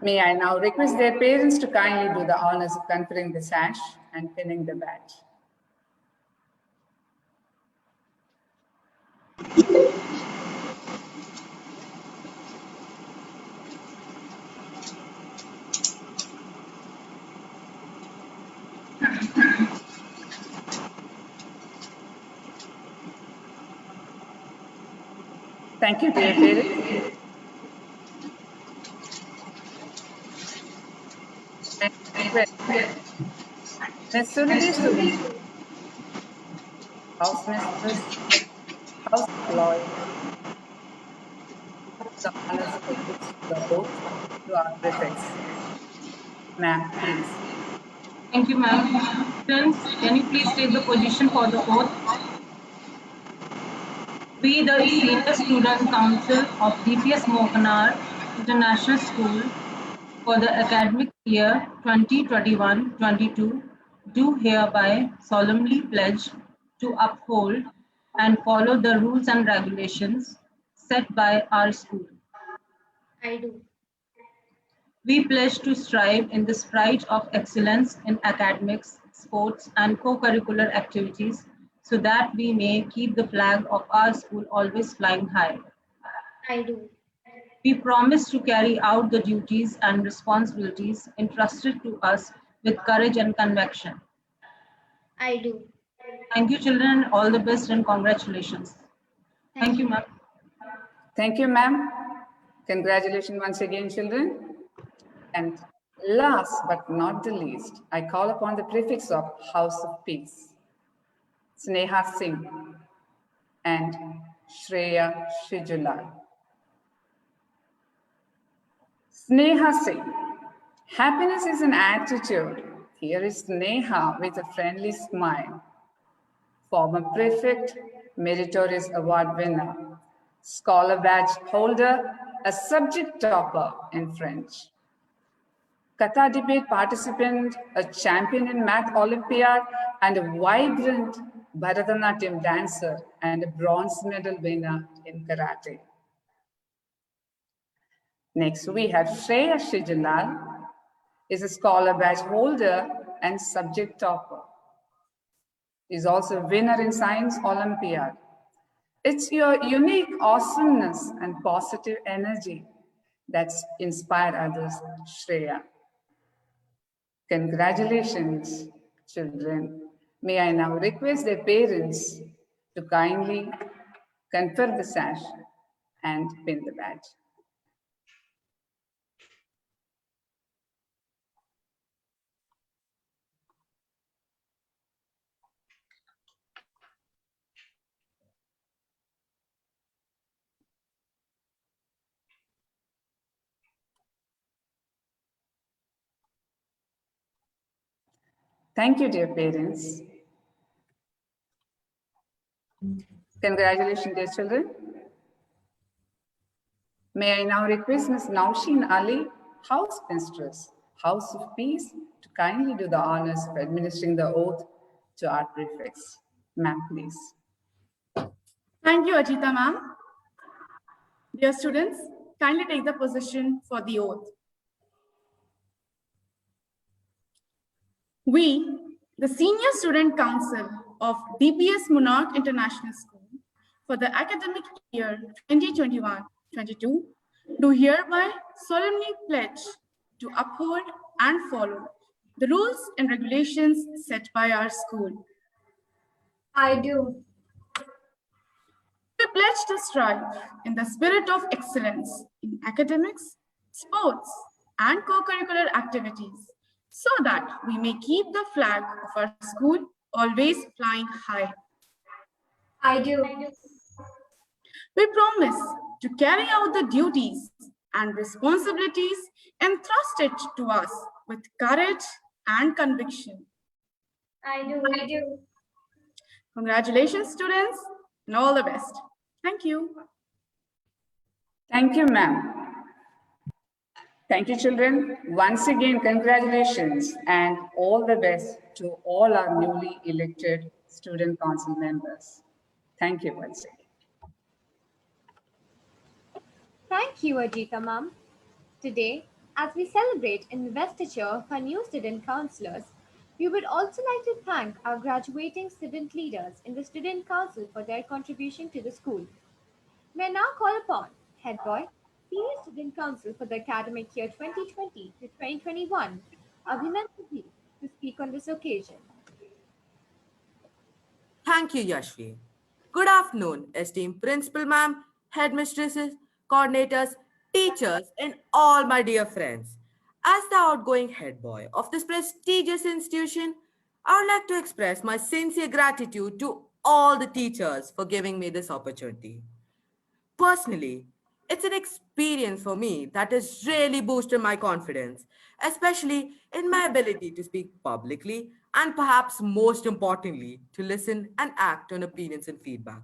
May I now request their parents to kindly do the honors of conferring the sash and pinning the badge. Thank you, dear parents. Ms. Suniti Suri, House Mistress, House Employee, the honors of the oath to our prefects. Ma'am, please. Thank you, ma'am. Students, can you please take the position for the oath? We, the Senior Student Council of DPS Mokanar International School for the academic year 2021-22, do hereby solemnly pledge to uphold and follow the rules and regulations set by our school. I do. We pledge to strive in the spirit of excellence in academics, sports, and co-curricular activities so that we may keep the flag of our school always flying high. I do. We promise to carry out the duties and responsibilities entrusted to us with courage and conviction. I do. Thank you, children. All the best and congratulations. Thank you, ma'am. Thank you, ma'am. Congratulations once again, children. And last but not the least, I call upon the prefix of House of Peace, Sneha Singh and Shreya Shijulal. Sneha Singh, happiness is an attitude. Here is Sneha with a friendly smile. Former prefect, meritorious award winner, scholar badge holder, a subject topper in French. Qatar debate participant, a champion in Math Olympiad, and a vibrant Bharatanatyam dancer and a bronze medal winner in Karate. Next, we have Shreya Shijulal, is a scholar badge holder and subject topper. Is also a winner in Science Olympiad. It's your unique awesomeness and positive energy that's inspired others, Shreya. Congratulations, children. May I now request their parents to kindly confer the sash and pin the badge. Thank you, dear parents. Congratulations, dear children. May I now request Ms. Naushin Ali, House Mistress, House of Peace, to kindly do the honors of administering the oath to our prefects. Ma'am, please. Thank you, Ajita ma'am. Dear students, kindly take the position for the oath. We, the Senior Student Council of DPS Monarch International School for the academic year 2021-22, do hereby solemnly pledge to uphold and follow the rules and regulations set by our school. I do. We pledge to strive in the spirit of excellence in academics, sports, and co-curricular activities so that we may keep the flag of our school always flying high. I do. We promise to carry out the duties and responsibilities entrusted to us with courage and conviction. I do. I do. Congratulations, students, and all the best. Thank you. Thank you, ma'am. Thank you, children. Once again, congratulations and all the best to all our newly elected student council members. Thank you once again. Thank you, Ajita ma'am. Today, as we celebrate investiture of our new student councillors, we would also like to thank our graduating student leaders in the Student Council for their contribution to the school. May I now call upon Head Boy, Senior Student Council for the academic year 2020 to 2021, Abhinand Sudhi, to speak on this occasion. Thank you, Yashvi. Good afternoon, esteemed principal ma'am, headmistresses, coordinators, teachers, and all my dear friends. As the outgoing head boy of this prestigious institution, I would like to express my sincere gratitude to all the teachers for giving me this opportunity. Personally, it's an experience for me that has really boosted my confidence, especially in my ability to speak publicly and perhaps most importantly, to listen and act on opinions and feedback.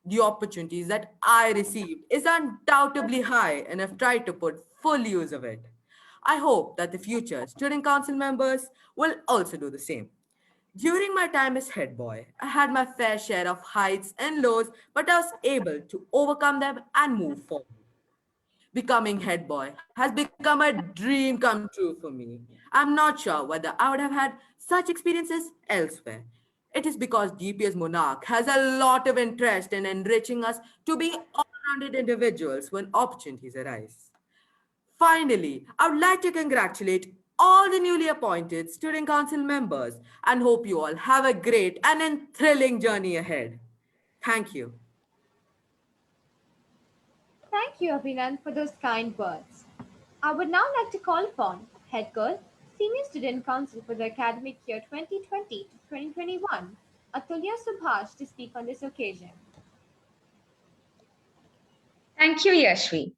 The opportunities that I received is undoubtedly high and I've tried to put full use of it. I hope that the future student council members will also do the same. During my time as head boy, I had my fair share of heights and lows, but I was able to overcome them and move forward. Becoming head boy has become a dream come true for me. I'm not sure whether I would have had such experiences elsewhere. It is because DPS Monarch has a lot of interest in enriching us to be all-rounded individuals when opportunities arise. Finally, I would like to congratulate all the newly appointed student council members and hope you all have a great and thrilling journey ahead. Thank you. Thank you, Abhinand, for those kind words. I would now like to call upon Head Girl, Senior Student Council for the academic year 2020 to 2021, Atulya Subhash, to speak on this occasion. Thank you, Yashvi.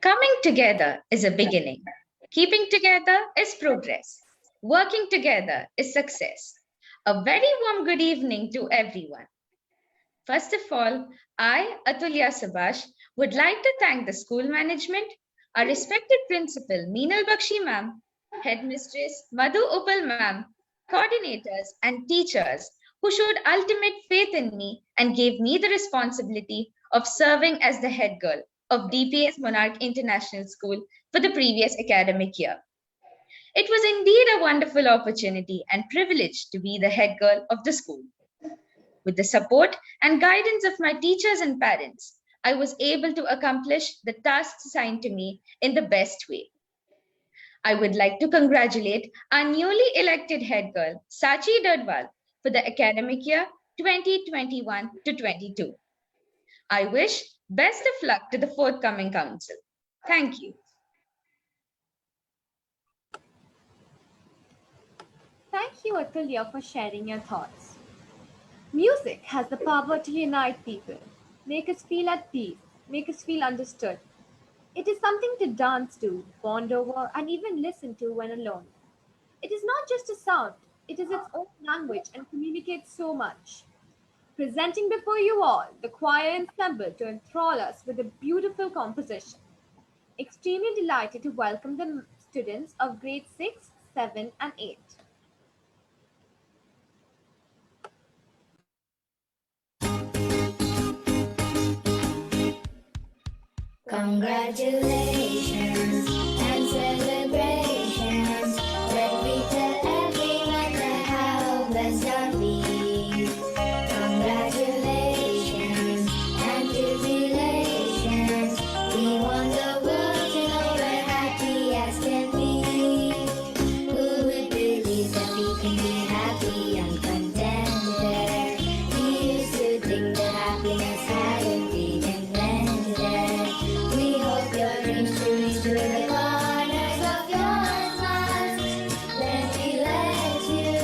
Coming together is a beginning. Keeping together is progress. Working together is success. A very warm good evening to everyone. First of all, I, Atulya Subhash, would like to thank the school management, our respected principal, Meenal Bakshi ma'am, headmistress, Madhu Upal ma'am, coordinators and teachers who showed ultimate faith in me and gave me the responsibility of serving as the head girl of DPS Monarch International School for the previous academic year. It was indeed a wonderful opportunity and privilege to be the head girl of the school. With the support and guidance of my teachers and parents, I was able to accomplish the tasks assigned to me in the best way. I would like to congratulate our newly elected head girl, Sachi Dadwal, for the academic year 2021 to 22. I wish best of luck to the forthcoming council. Thank you. Thank you, Atulya, for sharing your thoughts. Music has the power to unite people, make us feel at peace, make us feel understood. It is something to dance to, bond over, and even listen to when alone. It is not just a sound, it is its own language and communicates so much. Presenting before you all, the choir assembled to enthrall us with a beautiful composition. Extremely delighted to welcome the students of grade 6, 7, and 8. Congratulations and celebrations when we tell everyone that how blessed are we. Congratulations and jubilations. We want the world to know we're happy as can be. Who would believe that we can be happy and contented? We used to think that happiness hadn't been invented. We hope your dreams to reach to the corners of your minds. Then we let you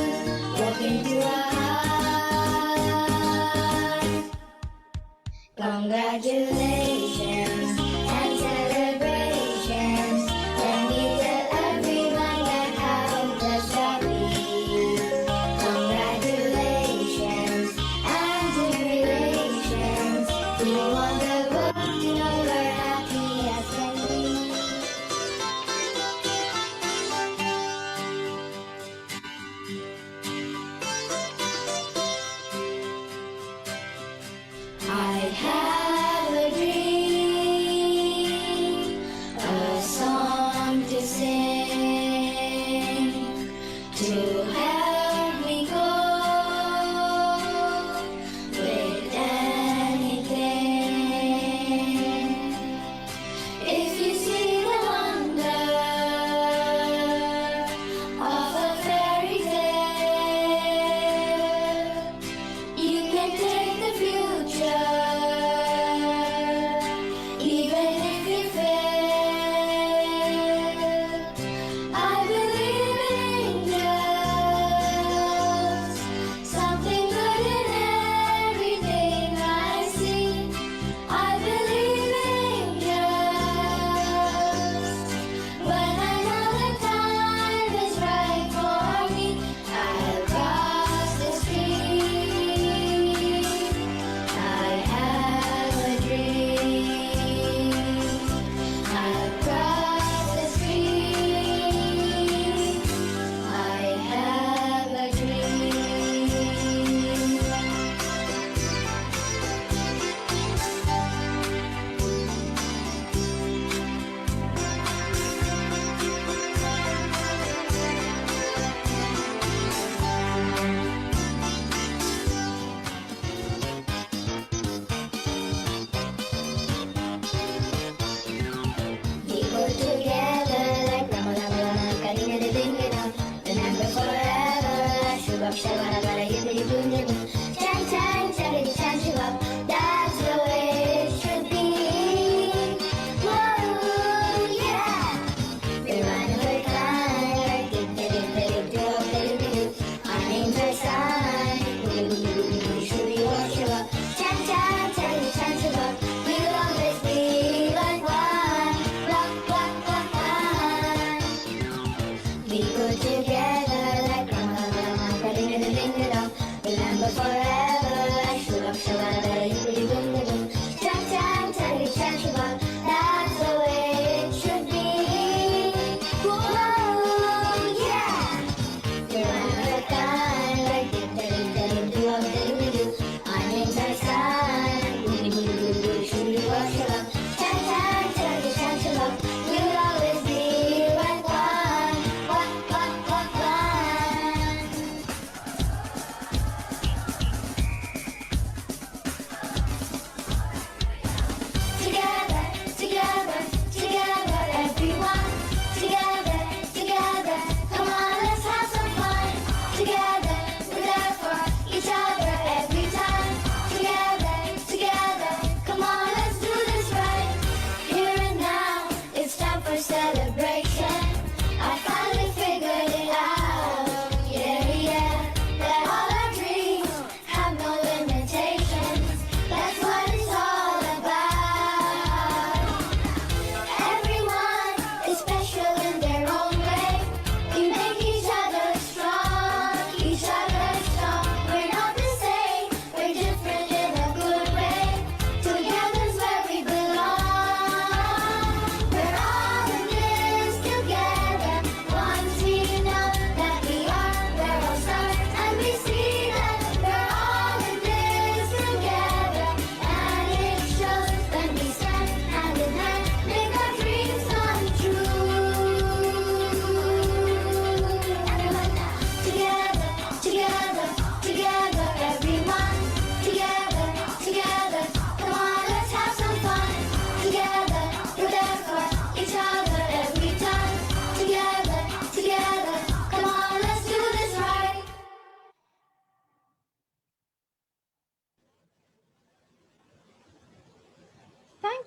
walk into our hearts. Congratulations and celebrations when we tell everyone that how blessed are we. Congratulations and jubilations. We want the world to know we're happy as can be. I have a dream, a song to sing, to help me go with anything. If you see the wonder of a fairy tale, you can take the future, even if you fail. I believe in angels, something good in everything I see. I believe in angels, when I know the time is right for me, I'll cross the street. I have a dream, I'll cross the street. I have a dream. We go together like Rama Rama Rama, Karina de Dingana. Remember forever, Shubham Shabara Bara Yidri Bunyabu. Chan Chan Chan Chan Shubham, that's the way it should be. Whoa, yeah. We're one of a kind, like dip dip dip dip dip dip dip. Our names are signed, Shubhi or Shiva. Chan Chan Chan Chan Shubham, we'll always be like one. We go together like Rama Rama Rama, Karina de Dingana. Remember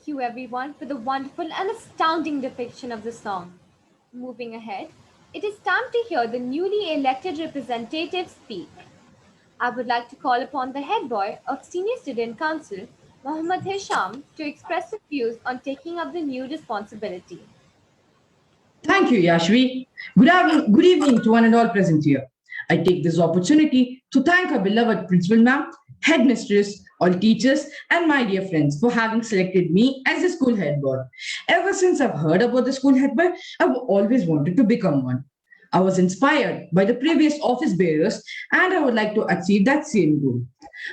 thank you everyone for the wonderful and astounding depiction of the song. Moving ahead, it is time to hear the newly elected representatives speak. I would like to call upon the head boy of Senior Student Council, Mohammad Hisham, to express his views on taking up the new responsibility. Thank you, Yashvi. Good evening to one and all present here. I take this opportunity to thank our beloved principal ma'am, headmistress, all teachers, and my dear friends for having selected me as the school head boy. Ever since I've heard about the school head boy, I've always wanted to become one. I was inspired by the previous office bearers, and I would like to achieve that same goal.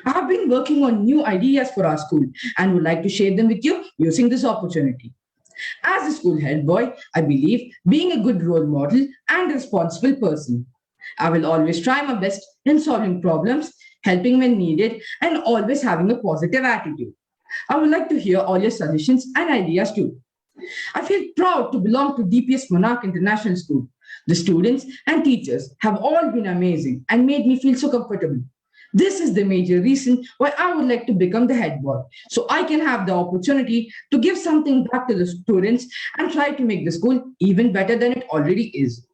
I have been working on new ideas for our school and would like to share them with you using this opportunity. As a school head boy, I believe being a good role model and a responsible person. I will always try my best in solving problems, helping when needed, and always having a positive attitude. I would like to hear all your suggestions and ideas too. I feel proud to belong to DPS Monarch International School. The students and teachers have all been amazing and made me feel so comfortable. This is the major reason why I would like to become the head boy, so I can have the opportunity to give something back to the students and try to make the school even better than it already is.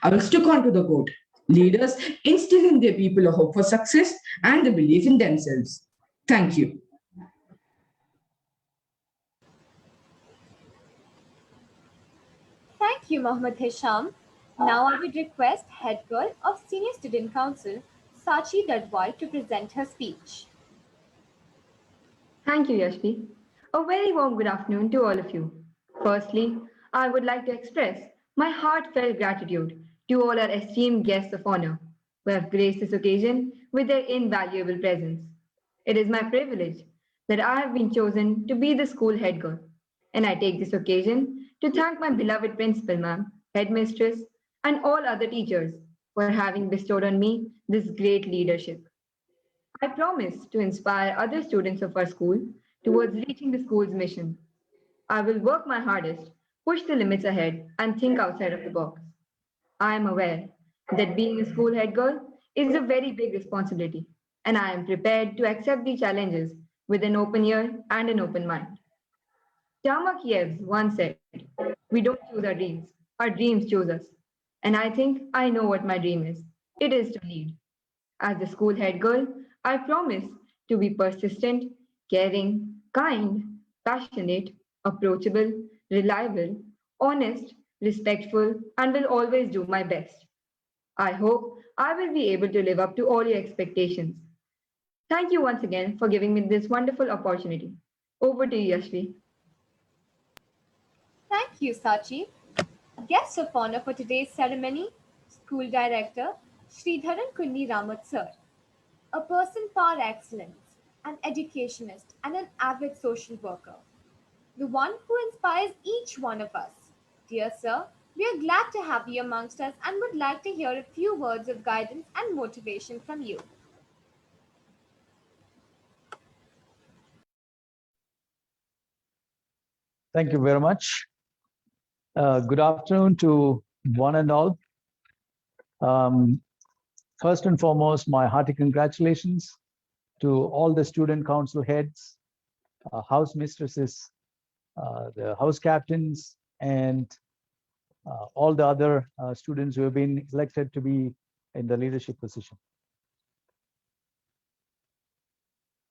I will stick on to the quote, leaders instill in their people a hope for success and a belief in themselves. Thank you. Thank you, Mohammad Hisham. Now I would request head girl of Senior Student Council, Sachi Dadwal, to present her speech. Thank you, Yashvi. A very warm good afternoon to all of you. Firstly, I would like to express my heartfelt gratitude to all our esteemed guests of honor who have graced this occasion with their invaluable presence. It is my privilege that I have been chosen to be the school head girl, and I take this occasion to thank my beloved principal ma'am, headmistress, and all other teachers for having bestowed on me this great leadership. I promise to inspire other students of our school towards reaching the school's mission. I will work my hardest, push the limits ahead, and think outside of the box. I am aware that being a school head girl is a very big responsibility, and I am prepared to accept the challenges with an open ear and an open mind. Tamakiev once said, "We don't choose our dreams choose us." And I think I know what my dream is. It is to lead. As the school head girl, I promise to be persistent, caring, kind, passionate, approachable, reliable, honest, respectful, and will always do my best. I hope I will be able to live up to all your expectations. Thank you once again for giving me this wonderful opportunity. Over to you, Yashvi. Thank you, Sachi. Guest of honor for today's ceremony, School Director Sridharan Kunni Ramat Sir, a person par excellence, an educationist, and an avid social worker. The one who inspires each one of us. Dear Sir, we are glad to have you amongst us and would like to hear a few words of guidance and motivation from you. Thank you very much. Good afternoon to one and all. First and foremost, my hearty congratulations to all the student council heads, house mistresses, the house captains, and all the other students who have been elected to be in the leadership position.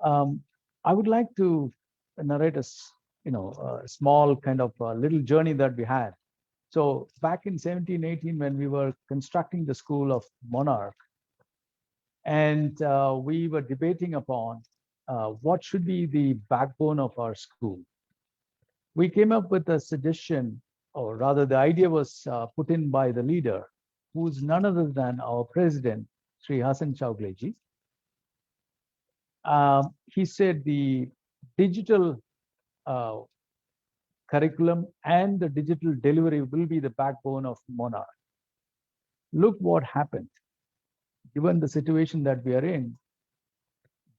I would like to narrate a small kind of little journey that we had. So back in 1718, when we were constructing the school of Monarch, and we were debating upon what should be the backbone of our school, we came up with a suggestion, or rather the idea was put in by the leader, who's none other than our president, Sri Hasan Chowgle ji. He said the digital curriculum and the digital delivery will be the backbone of Monarch. Look what happened. Given the situation that we are in,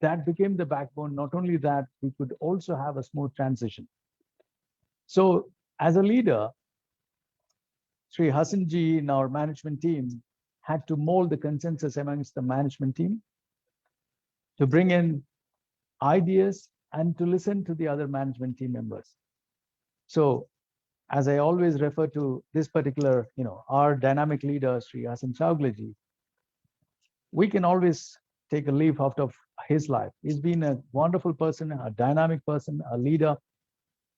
that became the backbone. Not only that, we could also have a smooth transition. So as a leader, Sri Hasan ji and our management team had to mold the consensus amongst the management team to bring in ideas and to listen to the other management team members. So as I always refer to this particular, our dynamic leader, Sri Hasan Chowgleji, we can always take a leaf out of his life. He's been a wonderful person, a dynamic person, a leader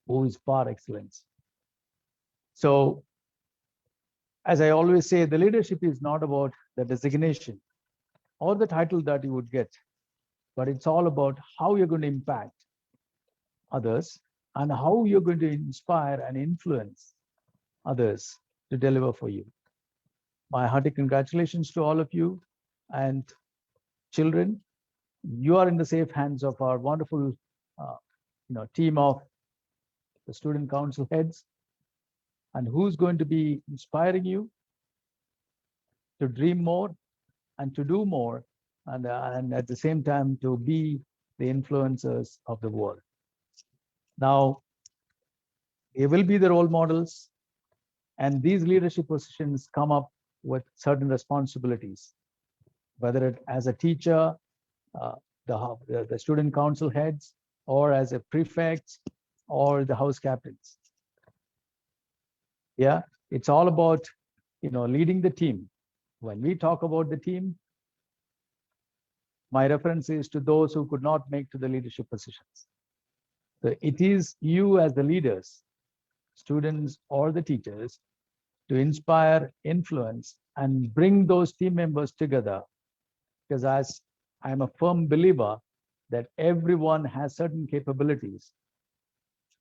who is par excellence. So as I always say, the leadership is not about the designation or the title that you would get, but it's all about how you're going to impact others and how you're going to inspire and influence others to deliver for you. My hearty congratulations to all of you, and children, you are in the safe hands of our wonderful team of the student council heads, and who's going to be inspiring you to dream more and to do more, and at the same time to be the influencers of the world. Now, they will be the role models, and these leadership positions come up with certain responsibilities, whether it as a teacher, the student council heads, or as a prefect, or the house captains. Yeah, it's all about leading the team. When we talk about the team, my reference is to those who could not make to the leadership positions. So it is you as the leaders, students or the teachers, to inspire, influence, and bring those team members together. Because as I'm a firm believer that everyone has certain capabilities,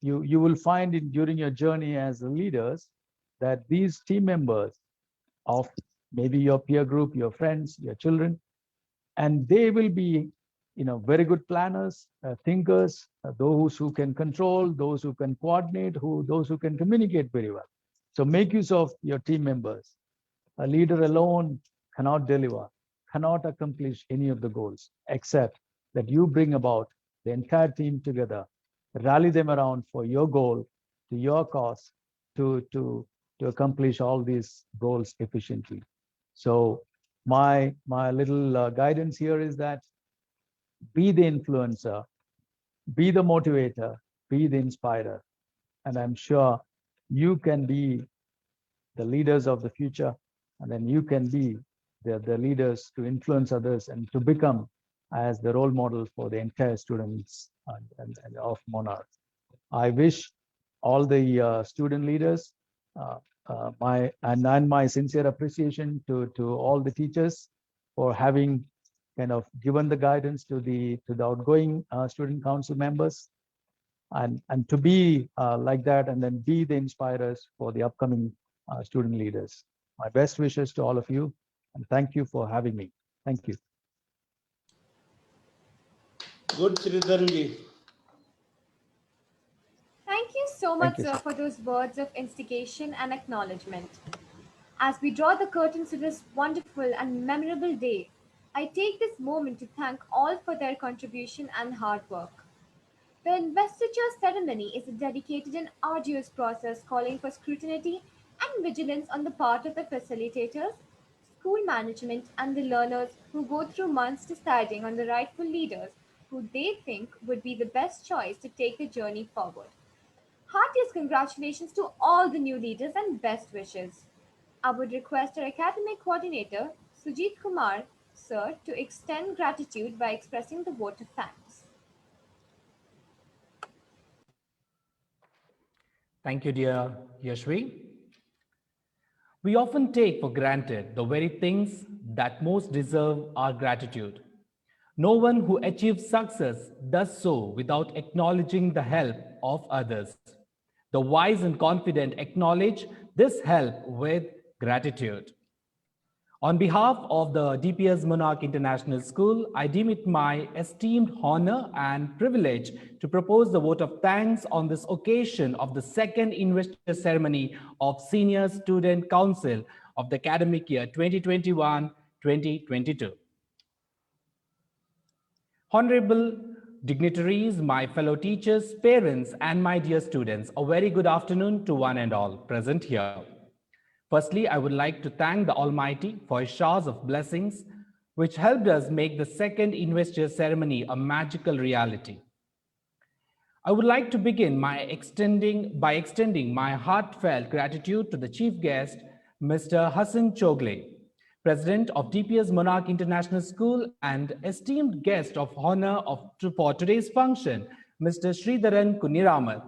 you will find during your journey as leaders that these team members of maybe your peer group, your friends, your children, and they will be very good planners, thinkers, those who can control, those who can coordinate, those who can communicate very well. So make use of your team members. A leader alone cannot deliver, cannot accomplish any of the goals, except that you bring about the entire team together, rally them around for your goal, to your cause, to accomplish all these goals efficiently. So my little guidance here is that be the influencer, be the motivator, be the inspirer. And I'm sure you can be the leaders of the future, and then you can be the leaders to influence others and to become as the role model for the entire students and of Monarch. I wish all the student leaders my sincere appreciation to all the teachers for having kind of given the guidance to the outgoing student council members, and to be like that, and then be the inspirers for the upcoming student leaders. My best wishes to all of you, and thank you for having me. Thank you. Good, Sridharanji. Thank you so much, sir, for those words of instigation and acknowledgement. As we draw the curtains to this wonderful and memorable day, I take this moment to thank all for their contribution and hard work. The investiture ceremony is a dedicated and arduous process calling for scrutiny and vigilance on the part of the facilitators, school management, and the learners who go through months deciding on the rightful leaders who they think would be the best choice to take the journey forward. Heartiest congratulations to all the new leaders and best wishes. I would request our academic coordinator, Sujit Kumar, sir, to extend gratitude by expressing the vote of thanks. Thank you, dear Yashvi. We often take for granted the very things that most deserve our gratitude. No one who achieves success does so without acknowledging the help of others. The wise and confident acknowledge this help with gratitude. On behalf of the DPS Monarch International School, I deem it my esteemed honor and privilege to propose the vote of thanks on this occasion of the second investor ceremony of Senior Student Council of the academic year 2021-2022. Honorable dignitaries, my fellow teachers, parents, and my dear students, a very good afternoon to one and all present here. Firstly, I would like to thank the Almighty for His showers of blessings, which helped us make the second investor ceremony a magical reality. I would like to begin by extending my heartfelt gratitude to the chief guest, Mr. Hassan Chogle, President of DPS Monarch International School, and esteemed guest of honor for today's function, Mr. Sridharan Kuniramat,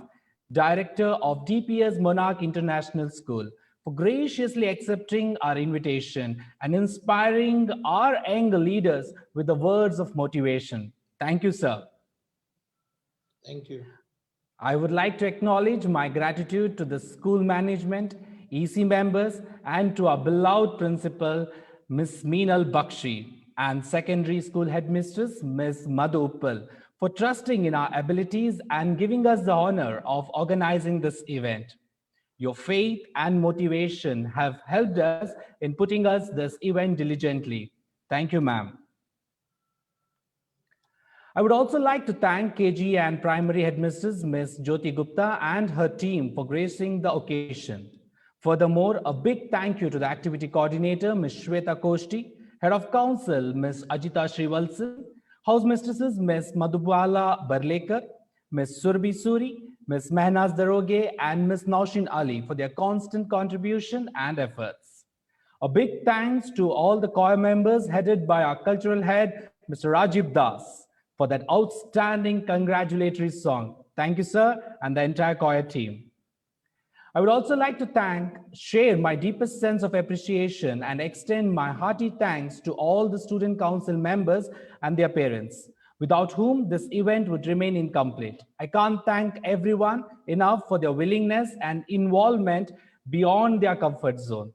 Director of DPS Monarch International School, for graciously accepting our invitation and inspiring our young leaders with the words of motivation. Thank you, sir. Thank you. I would like to acknowledge my gratitude to the school management, EC members, and to our beloved principal, Ms. Meenal Bakshi, and secondary school headmistress, Ms. Madhu Uppal, for trusting in our abilities and giving us the honor of organizing this event. Your faith and motivation have helped us in putting us this event diligently. Thank you, ma'am. I would also like to thank KG and primary headmistress Ms. Jyoti Gupta and her team for gracing the occasion. Furthermore, a big thank you to the activity coordinator, Ms. Shweta Koshti, head of council, Ms. Ajita Srivalsan, house mistresses, Ms. Madhubala Barlekar, Ms. Surbi Suri, Ms. Mehnaz Daroge, and Ms. Naushin Ali for their constant contribution and efforts. A big thanks to all the choir members headed by our cultural head, Mr. Rajiv Das, for that outstanding congratulatory song. Thank you, sir, and the entire choir team. I would also like to share my deepest sense of appreciation and extend my hearty thanks to all the student council members and their parents, without whom this event would remain incomplete. I can't thank everyone enough for their willingness and involvement beyond their comfort zone.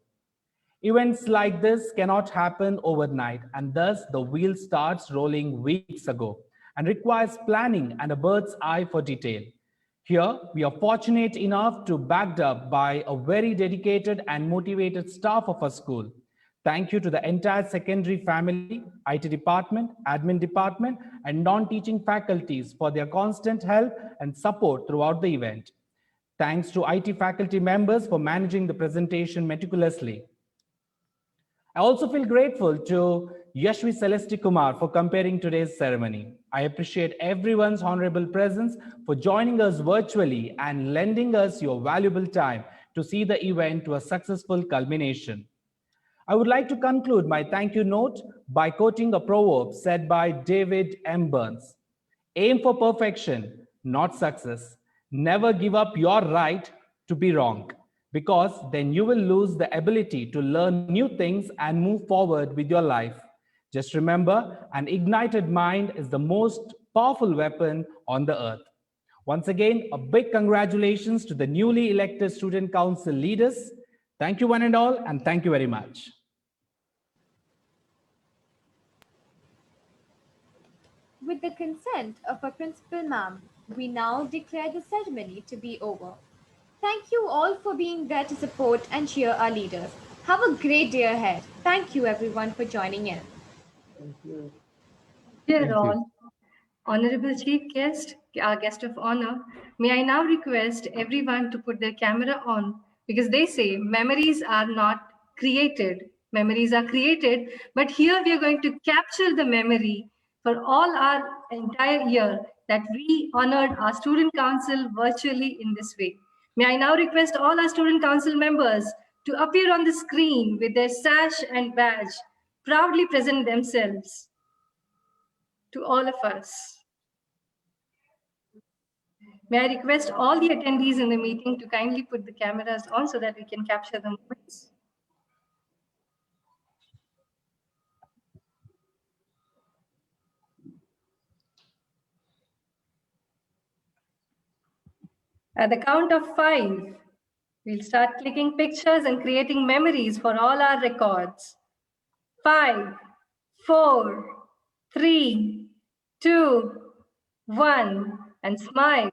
Events like this cannot happen overnight, and thus the wheel starts rolling weeks ago and requires planning and a bird's eye for detail. Here, we are fortunate enough to be backed up by a very dedicated and motivated staff of our school. Thank you to the entire secondary family, IT department, admin department, and non-teaching faculties for their constant help and support throughout the event. Thanks to IT faculty members for managing the presentation meticulously. I also feel grateful to Yashvi Celesti Kumar for comparing today's ceremony. I appreciate everyone's honorable presence for joining us virtually and lending us your valuable time to see the event to a successful culmination. I would like to conclude my thank you note by quoting a proverb said by David M. Burns. Aim for perfection, not success. Never give up your right to be wrong, because then you will lose the ability to learn new things and move forward with your life. Just remember, an ignited mind is the most powerful weapon on the earth. Once again, a big congratulations to the newly elected student council leaders. Thank you one and all, and thank you very much. With the consent of our principal ma'am, we now declare the ceremony to be over. Thank you all for being there to support and cheer our leaders. Have a great day ahead. Thank you everyone for joining in. Thank you. Dear all, Honorable Chief Guest, our guest of honor, may I now request everyone to put their camera on, because they say memories are not created, memories are created, but here we are going to capture the memory for all our entire year that we honored our student council virtually in this way. May I now request all our student council members to appear on the screen with their sash and badge, proudly present themselves to all of us. May I request all the attendees in the meeting to kindly put the cameras on so that we can capture the moments. At the count of 5, we'll start clicking pictures and creating memories for all our records. 5, 4, 3, 2, 1, and smile.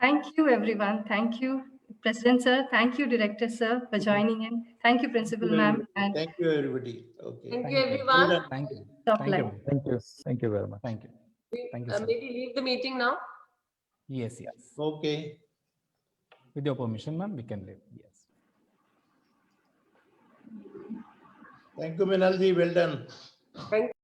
Thank you, everyone. Thank you, President Sir. Thank you, Director Sir, for joining in. Thank you, Principal Ma'am. And thank you, everybody. Okay. Thank you, everyone. Thank you. Top Thank line. you. Thank you. Thank you very much. Thank you. We Thank you, sir. maybe leave the meeting now. Yes, yes. Okay. With your permission, ma'am, we can leave. Yes. Thank you, Minalji. Well done. Thank